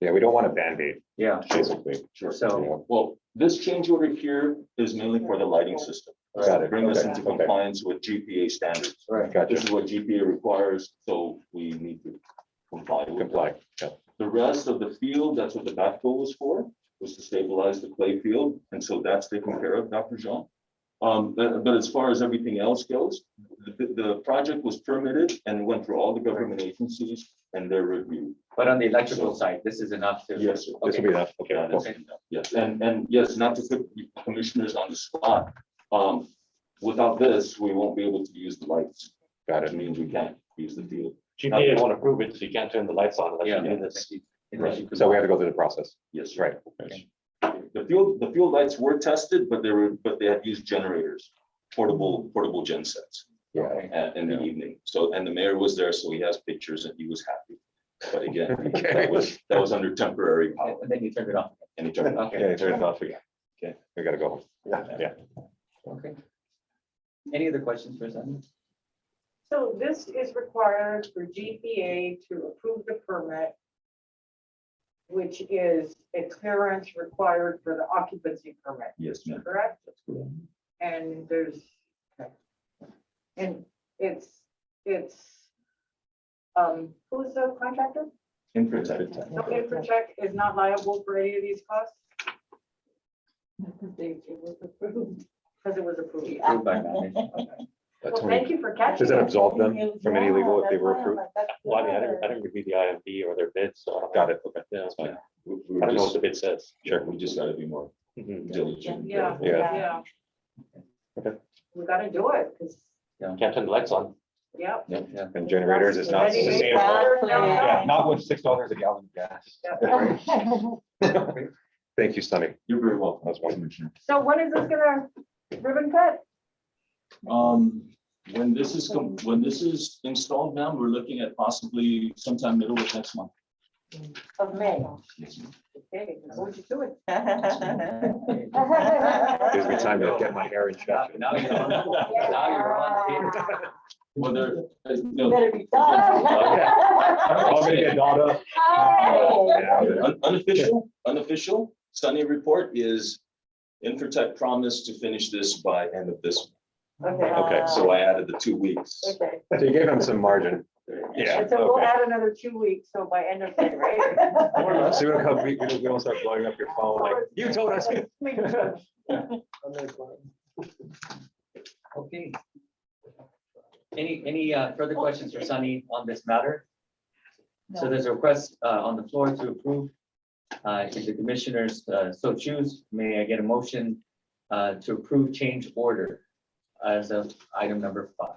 Yeah, we don't want a Band-Aid,
yeah.
basically.
Sure.
So
Well, this change order here is mainly for the lighting system.
Got it.
Bring us
Okay,
into
okay.
compliance with GPA standards.
right.
Gotcha.
This is what GPA requires, so we need to comply with that.
Comply. Yeah.
The rest of the field, that's what the backfill was for, was to stabilize the clay field, and so that's taken care of, Dr. Jean. But as far as everything else goes, the project was permitted and went through all the government agencies and their review.
But on the electrical side, this is enough to.
Yes, sir.
This will be enough. Okay.
That is enough. Yes, and yes, not to put commissioners on the spot. Without this, we won't be able to use the lights.
Got
That
it.
means we can't use the field.
GPA won't approve it, so you can't turn the lights on unless
Yeah.
you do this.
Right. So we have to go through the process.
Yes, sir.
Right.
The field lights were tested, but they had used generators, portable gen sets
Yeah.
in the evening. So, and the mayor was there, so he has pictures and he was happy. But again,
Okay.
that was under temporary power.
And then you turn it off.
And he turned it off.
Okay, turn it off again. Okay, we gotta go home. Yeah.
Okay. Any other questions for Sandy?
So this is required for GPA to approve the permit, which is a clearance required for the occupancy permit,
Yes, ma'am.
correct?
That's correct.
And there's, okay. And it's, who's the contractor?
Infratech.
So Infotech is not liable for any of these costs?
It was approved.
Because it was approved.
Approved by management. Okay.
Well, thank you for catching
Does that
that.
absolve them from any legal if they were approved?
Well, I mean, I didn't review the IMB or their bids, so I don't.
Got it. Okay.
Yeah, that's fine.
We
I don't know what
just,
the bid says.
sure, we just gotta be more
Mhm.
diligent.
Yeah,
Yeah.
yeah.
Okay.
We gotta do it, because,
Can't turn the lights on.
yep.
Yeah.
And generators is not
Ready to
sustainable.
go.
Yeah, not with $6 a gallon of gas. Thank you, Sunny.
You're very welcome.
That's wonderful.
Commissioner.
So when is this gonna ribbon cut?
When this is installed now, we're looking at possibly sometime middle of next month.
Of May.
Yes, ma'am.
Okay, hold you to it.
Gives me time to get my hair in check.
Now you're on. Now you're on.
Well,
Better be done.
All gonna get dolled up. Yeah.
unofficial, Sunny report is Infratech promised to finish this by end of this.
Okay.
Okay,
So I added the 2 weeks.
Okay.
So you gave them some margin. Yeah.
And so we'll
okay.
add another 2 weeks, so by end of May, right?
So we don't come, we don't start blowing up your phone like, you told us.
Okay. Any further questions for Sunny on this matter? So there's a request on the floor to approve. If the commissioners so choose, may I get a motion to approve change order as of item number 5?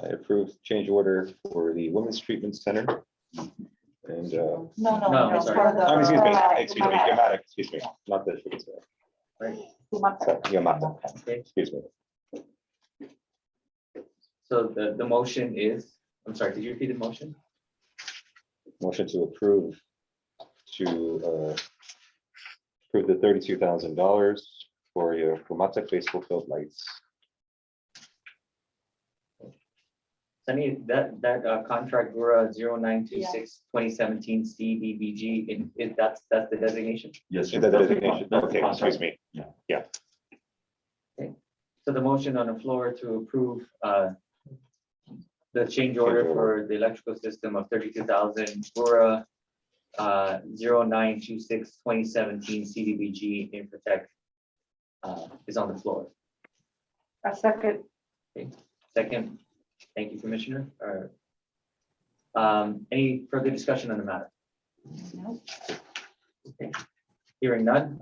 I approve change order for the Women's Treatment Center And,
No,
No,
that's
sorry.
for the.
Yamada, excuse me, not the sugar syrup. Yamada,
Okay,
excuse me.
so the motion is, I'm sorry, did you repeat the motion?
Motion to approve approve the $32,000 for your Kumata baseball field lights.
Sunny, that contract GHURA 0926-2017 CDBG, that's the designation?
Yes.
Is that the designation? Okay, excuse me.
So the motion on the floor to approve the change order for the electrical system of 32,000 GHURA 0926-2017 CDBG Infotech is on the floor.
A second.
Second, thank you, Commissioner. Any further discussion on the matter?
No.
Okay. Hearing none,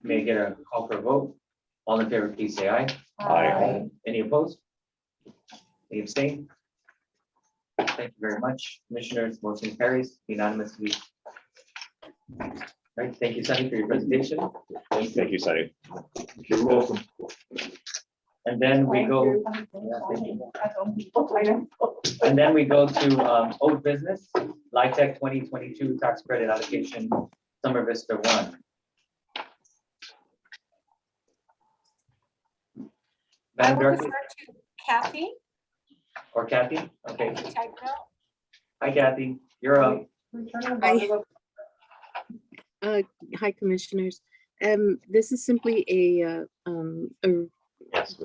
may I get a call for a vote? All in favor, please say aye.
Aye.
Any opposed? Any abstain? Thank you very much, Commissioners. Motion carries unanimously. Right, thank you, Sunny, for your presentation.
Thank you, Sunny.
You're welcome.
And then we go, and then we go to old business, LIHTC 2022 tax credit allocation, Summer Vista 1.
I
Madam
will
Director
defer to Kathy.
or Kathy? Okay,
Type note.
hi Kathy, you're up.
Hi, Commissioners. This is simply a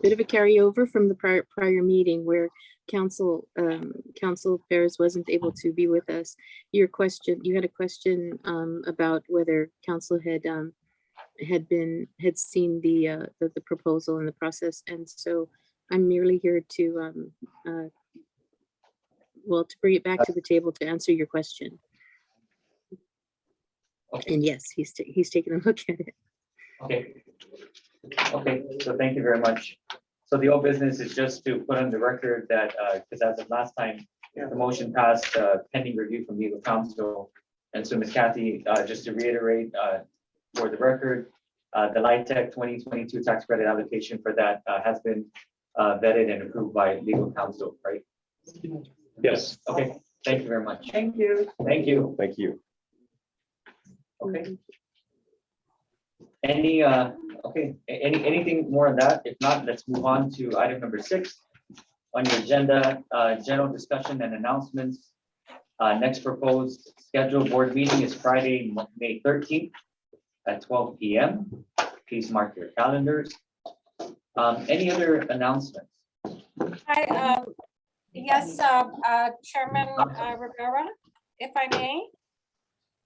bit of a carryover from the prior meeting where Council Perez wasn't able to be with us. You had a question about whether Council had seen the proposal and the process, and so I'm merely here to to bring it back to the table to answer your question.
Okay.
And yes, he's taking a look at it.
Okay. Okay, so thank you very much. So the old business is just to put on the record that, because as of last time, the motion passed pending review from legal counsel. And so Ms. Kathy, just to reiterate for the record, the LIHTC 2022 tax credit allocation for that has been vetted and approved by legal counsel, right?
Yes.
Okay, thank you very much.
Thank you.
Thank you.
Thank you.
Okay. Anything more on that? If not, let's move on to item number 6 on your agenda, general discussion and announcements. Next proposed scheduled board meeting is Friday, May 13th at 12 p.m. Please mark your calendars. Any other announcements?
Hi, yes, Chairman Rivera, if I may.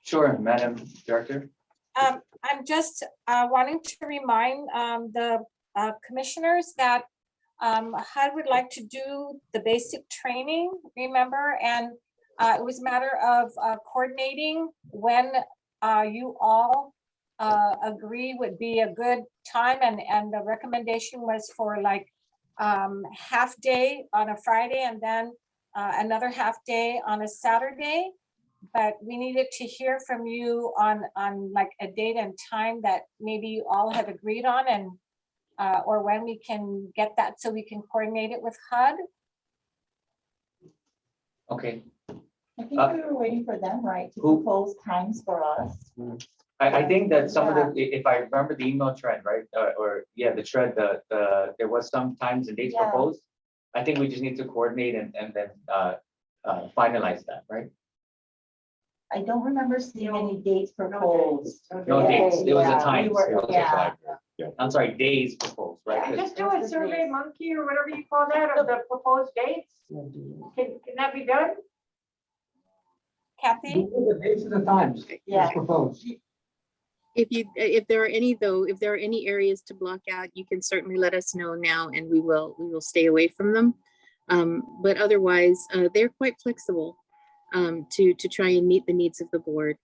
Sure, Madam Director.
I'm just wanting to remind the commissioners that HUD would like to do the basic training, remember? And it was a matter of coordinating when you all agree would be a good time. And the recommendation was for like half day on a Friday and then another half day on a Saturday. But we needed to hear from you on like a date and time that maybe you all have agreed on, and or when we can get that so we can coordinate it with HUD.
Okay,
I think we were waiting for them, right, to
Who?
propose times for us.
I think that some of the, if I remember the email thread, right, or yeah, the thread, there was some times and dates
Yeah.
proposed. I think we just need to coordinate and then finalize that, right?
I don't remember seeing any dates proposed.
No dates, it was a
Yeah,
time.
we were- yeah.
I'm sorry, days proposed, right?
Just do a survey monkey or whatever you call that of the proposed dates. Can that be done?
Kathy?
The dates and the times.
Yeah.
As proposed.
If there are any areas to block out, you can certainly let us know now, and we will stay away from them. But otherwise, they're quite flexible to try and meet the needs of the board.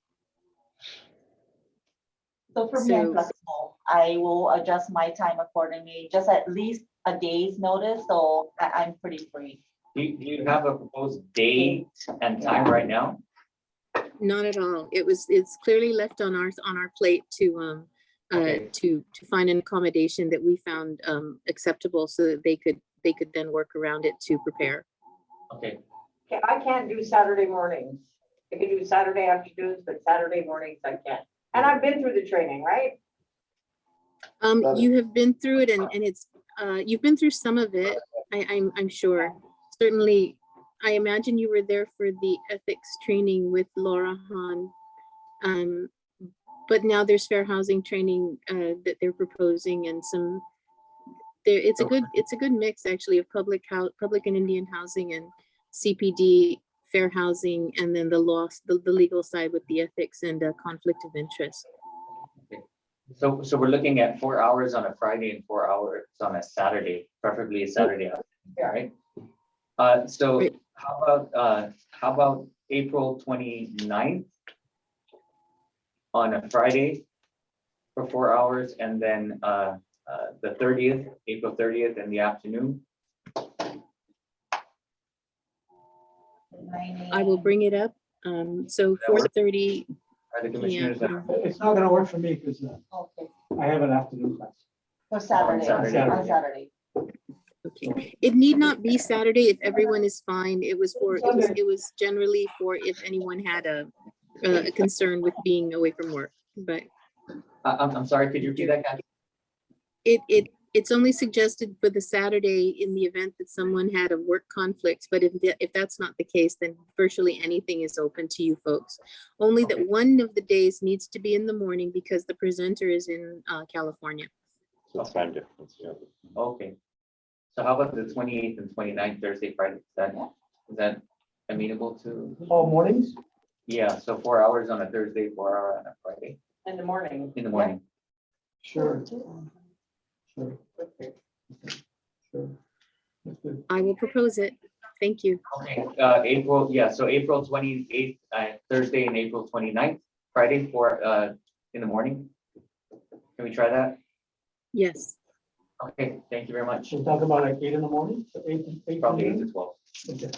So for me, I'm
So-
flexible. I will adjust my time accordingly, just at least a day's notice, so I'm pretty free.
Do you have a proposed date and time right now?
Not at all. It's clearly left on our plate to,
Okay.
to find an accommodation that we found, acceptable so that they could then work around it to prepare.
Okay,
Okay, I can't do Saturday mornings. I can do Saturday afternoons, but Saturday mornings I can't. And I've been through the training, right?
You have been through it and it's, you've been through some of it, I'm sure. Certainly, I imagine you were there for the ethics training with Laura Hahn. But now there's fair housing training that they're proposing and some, it's a good mix actually of public and Indian housing and CPD, fair housing, and then the legal side with the ethics and conflict of interest.
so we're looking at 4 hours on a Friday and 4 hours on a Saturday, preferably a Saturday, right? So
Right.
how about April 29th on a Friday for 4 hours, and then the 30th, April 30th in the afternoon?
9
I will
a.m.
bring it up. So 4:30.
Are the commissioners?
It's not gonna work for me because
Okay,
I have an afternoon class.
for Saturday,
Saturday.
on Saturday.
Okay. It need not be Saturday if everyone is fine. It was generally for if anyone had a concern with being away from work, but
I'm sorry, could you repeat that, Kathy?
it's only suggested for the Saturday in the event that someone had a work conflict, but if that's not the case, then virtually anything is open to you folks. Only that one of the days needs to be in the morning because the presenter is in California.
So it's time difference, yeah.
Okay. So how about the 28th and 29th, Thursday, Friday? Is that amenable to?
All mornings?
Yeah, so 4 hours on a Thursday, 4 hour on a Friday
In the morning.
in the morning.
Sure. Sure. Sure. That's good.
I will propose it. Thank you.
Okay, so April 28th, Thursday, and April 29th, Friday in the morning. Can we try that?
Yes.
Okay, thank you very much.
We'll talk about like 8 in the morning, so 8.
Probably 8 to 12,
Okay.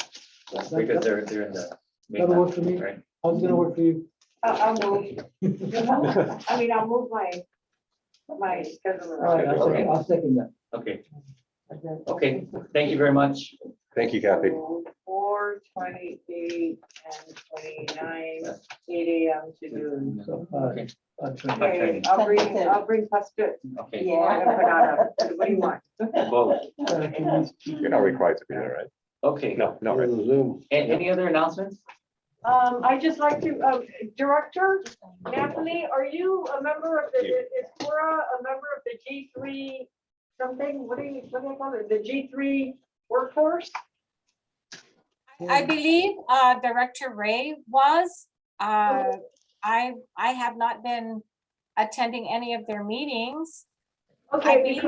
because they're in the.
That'll work for me.
Right?
How's it gonna work for you?
I'll move. I mean, I'll move my schedule
All right,
around.
I'll second that.
Okay, okay, thank you very much.
Thank you, Kathy.
4:28 and 29, 8 a.m. to noon.
So,
Okay.
Okay, I'll bring custard.
Okay.
What do you want?
Both.
You're not required to be there, right?
Okay,
No, no, right.
Zoom.
Any other announcements?
I just like to, Director Natalie, are you a member of is GHURA a member of the G3 something? What do you call it? The G3 workforce?
I believe Director Ray was. I have not been attending any of their meetings.
Okay,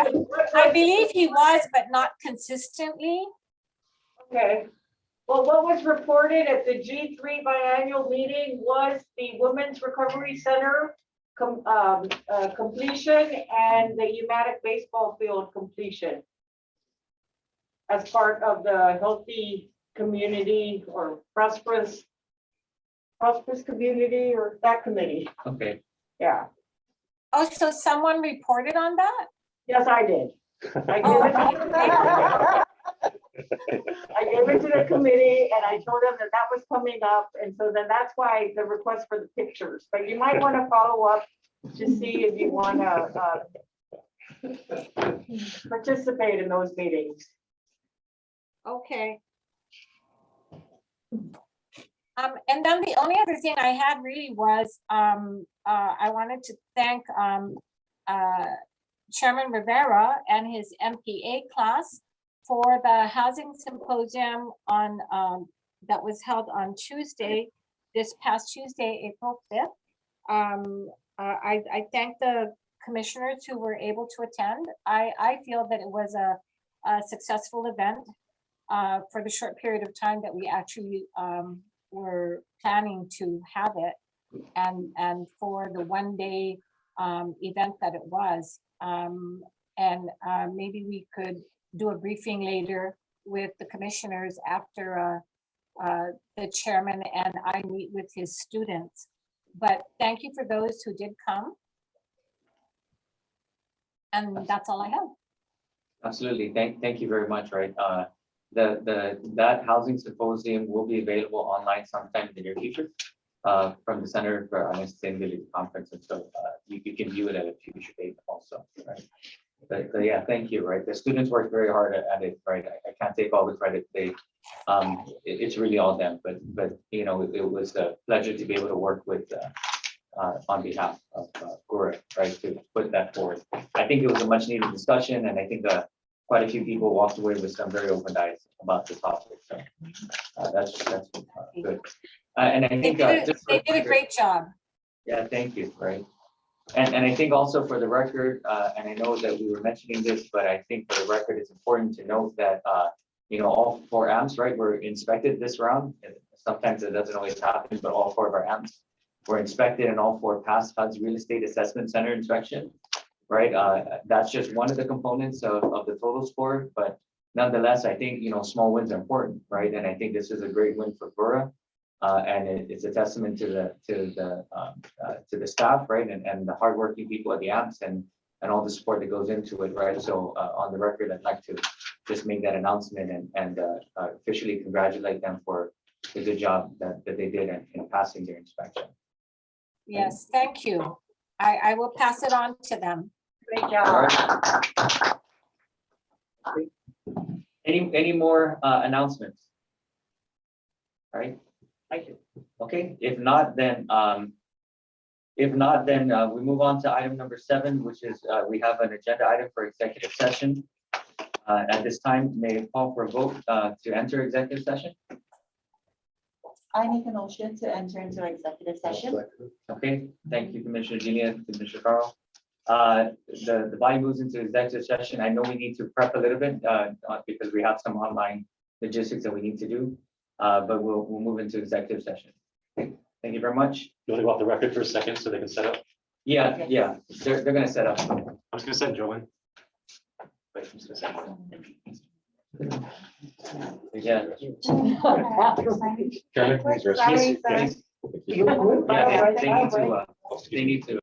I believe he was, but not consistently.
Okay. Well, what was reported at the G3 biannual meeting was the Women's Recovery Center completion and the Umatic baseball field completion as part of the healthy community or prosperous community or that committee.
Okay,
Yeah.
Oh, so someone reported on that?
Yes, I did. I gave
Oh,
it to the- I gave it to the committee and I told them that that was coming up. And so then that's why the request for the pictures, but you might want to follow up to see if you want to participate in those meetings.
Okay. And then the only other thing I had really was, I wanted to thank Chairman Rivera and his MPA class for the housing symposium on that was held on Tuesday, this past Tuesday, April 5th. I thank the commissioners who were able to attend. I feel that it was a successful event for the short period of time that we actually were planning to have it, and for the one-day event that it was. And maybe we could do a briefing later with the commissioners after the chairman and I meet with his students. But thank you for those who did come. And that's all I have.
Absolutely. Thank you very much, right? That housing symposium will be available online sometime in the near future from the Center for Sustainability Conference. And so you can view it at a future date also, right? But yeah, thank you, right? The students worked very hard at it, right? I can't take all the credit. It's really all them, but you know, it was a pleasure to be able to work with on behalf of GHURA, right, to put that forward. I think it was a much needed discussion, and I think quite a few people walked away with some very open eyes about the topic. So that's good. And I think
They did a great job.
yeah, thank you, right. And I think also for the record, and I know that we were mentioning this, but I think for the record, it's important to note that you know, all 4 amps, right, were inspected this round. And sometimes it doesn't always happen, but all 4 of our amps were inspected and all 4 passed HUD's Real Estate Assessment Center inspection, right? That's just one of the components of the total score, but nonetheless, I think, you know, small wins are important, right? And I think this is a great win for GHURA. And it's a testament to the staff, right? And the hardworking people at the amps and all the support that goes into it, right? So on the record, I'd like to just make that announcement and officially congratulate them for the good job that they did in passing their inspection.
Yes, thank you. I will pass it on to them.
Great
All
job.
right. Any more announcements? All right. Thank you. Okay, if not, then we move on to item number 7, which is we have an agenda item for executive session. At this time, may I call for a vote to enter executive session?
I make a motion to enter into executive session.
Okay, thank you, Commissioner Genia, Commissioner Carl. The body moves into executive session. I know we need to prep a little bit because we have some online logistics that we need to do, but we'll move into executive session. Okay, thank you very much.
You want to go off the record for a second so they can set up?
Yeah, yeah, they're gonna set up.
I'm just gonna send Joe in. Wait, I'm just gonna send Joe.
Yeah.
Chairman, please rest.
Yes, please. Yeah, they need to.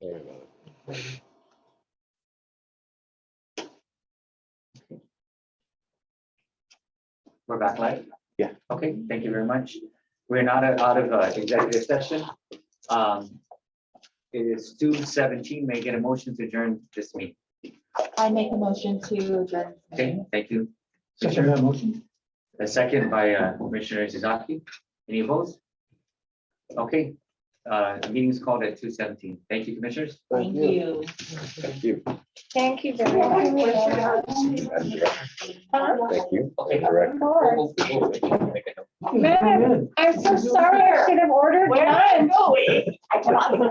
Wait a minute.
We're back live?
Yeah.
Okay, thank you very much. We're not out of executive session. It is 2:17. May I get a motion to adjourn this meeting?
I make a motion to adjourn.
Okay, thank you.
Second that motion?
A second by Commissioner Sasaki. Any opposed? Okay, the meeting is called at 2:17. Thank you, commissioners.
Thank you.
Thank you.
Thank you very much.
Madam Director. Thank you.
Okay.
Director.
Make a note.
Man, I'm so sorry. I should have ordered
Where
lunch.
are you going?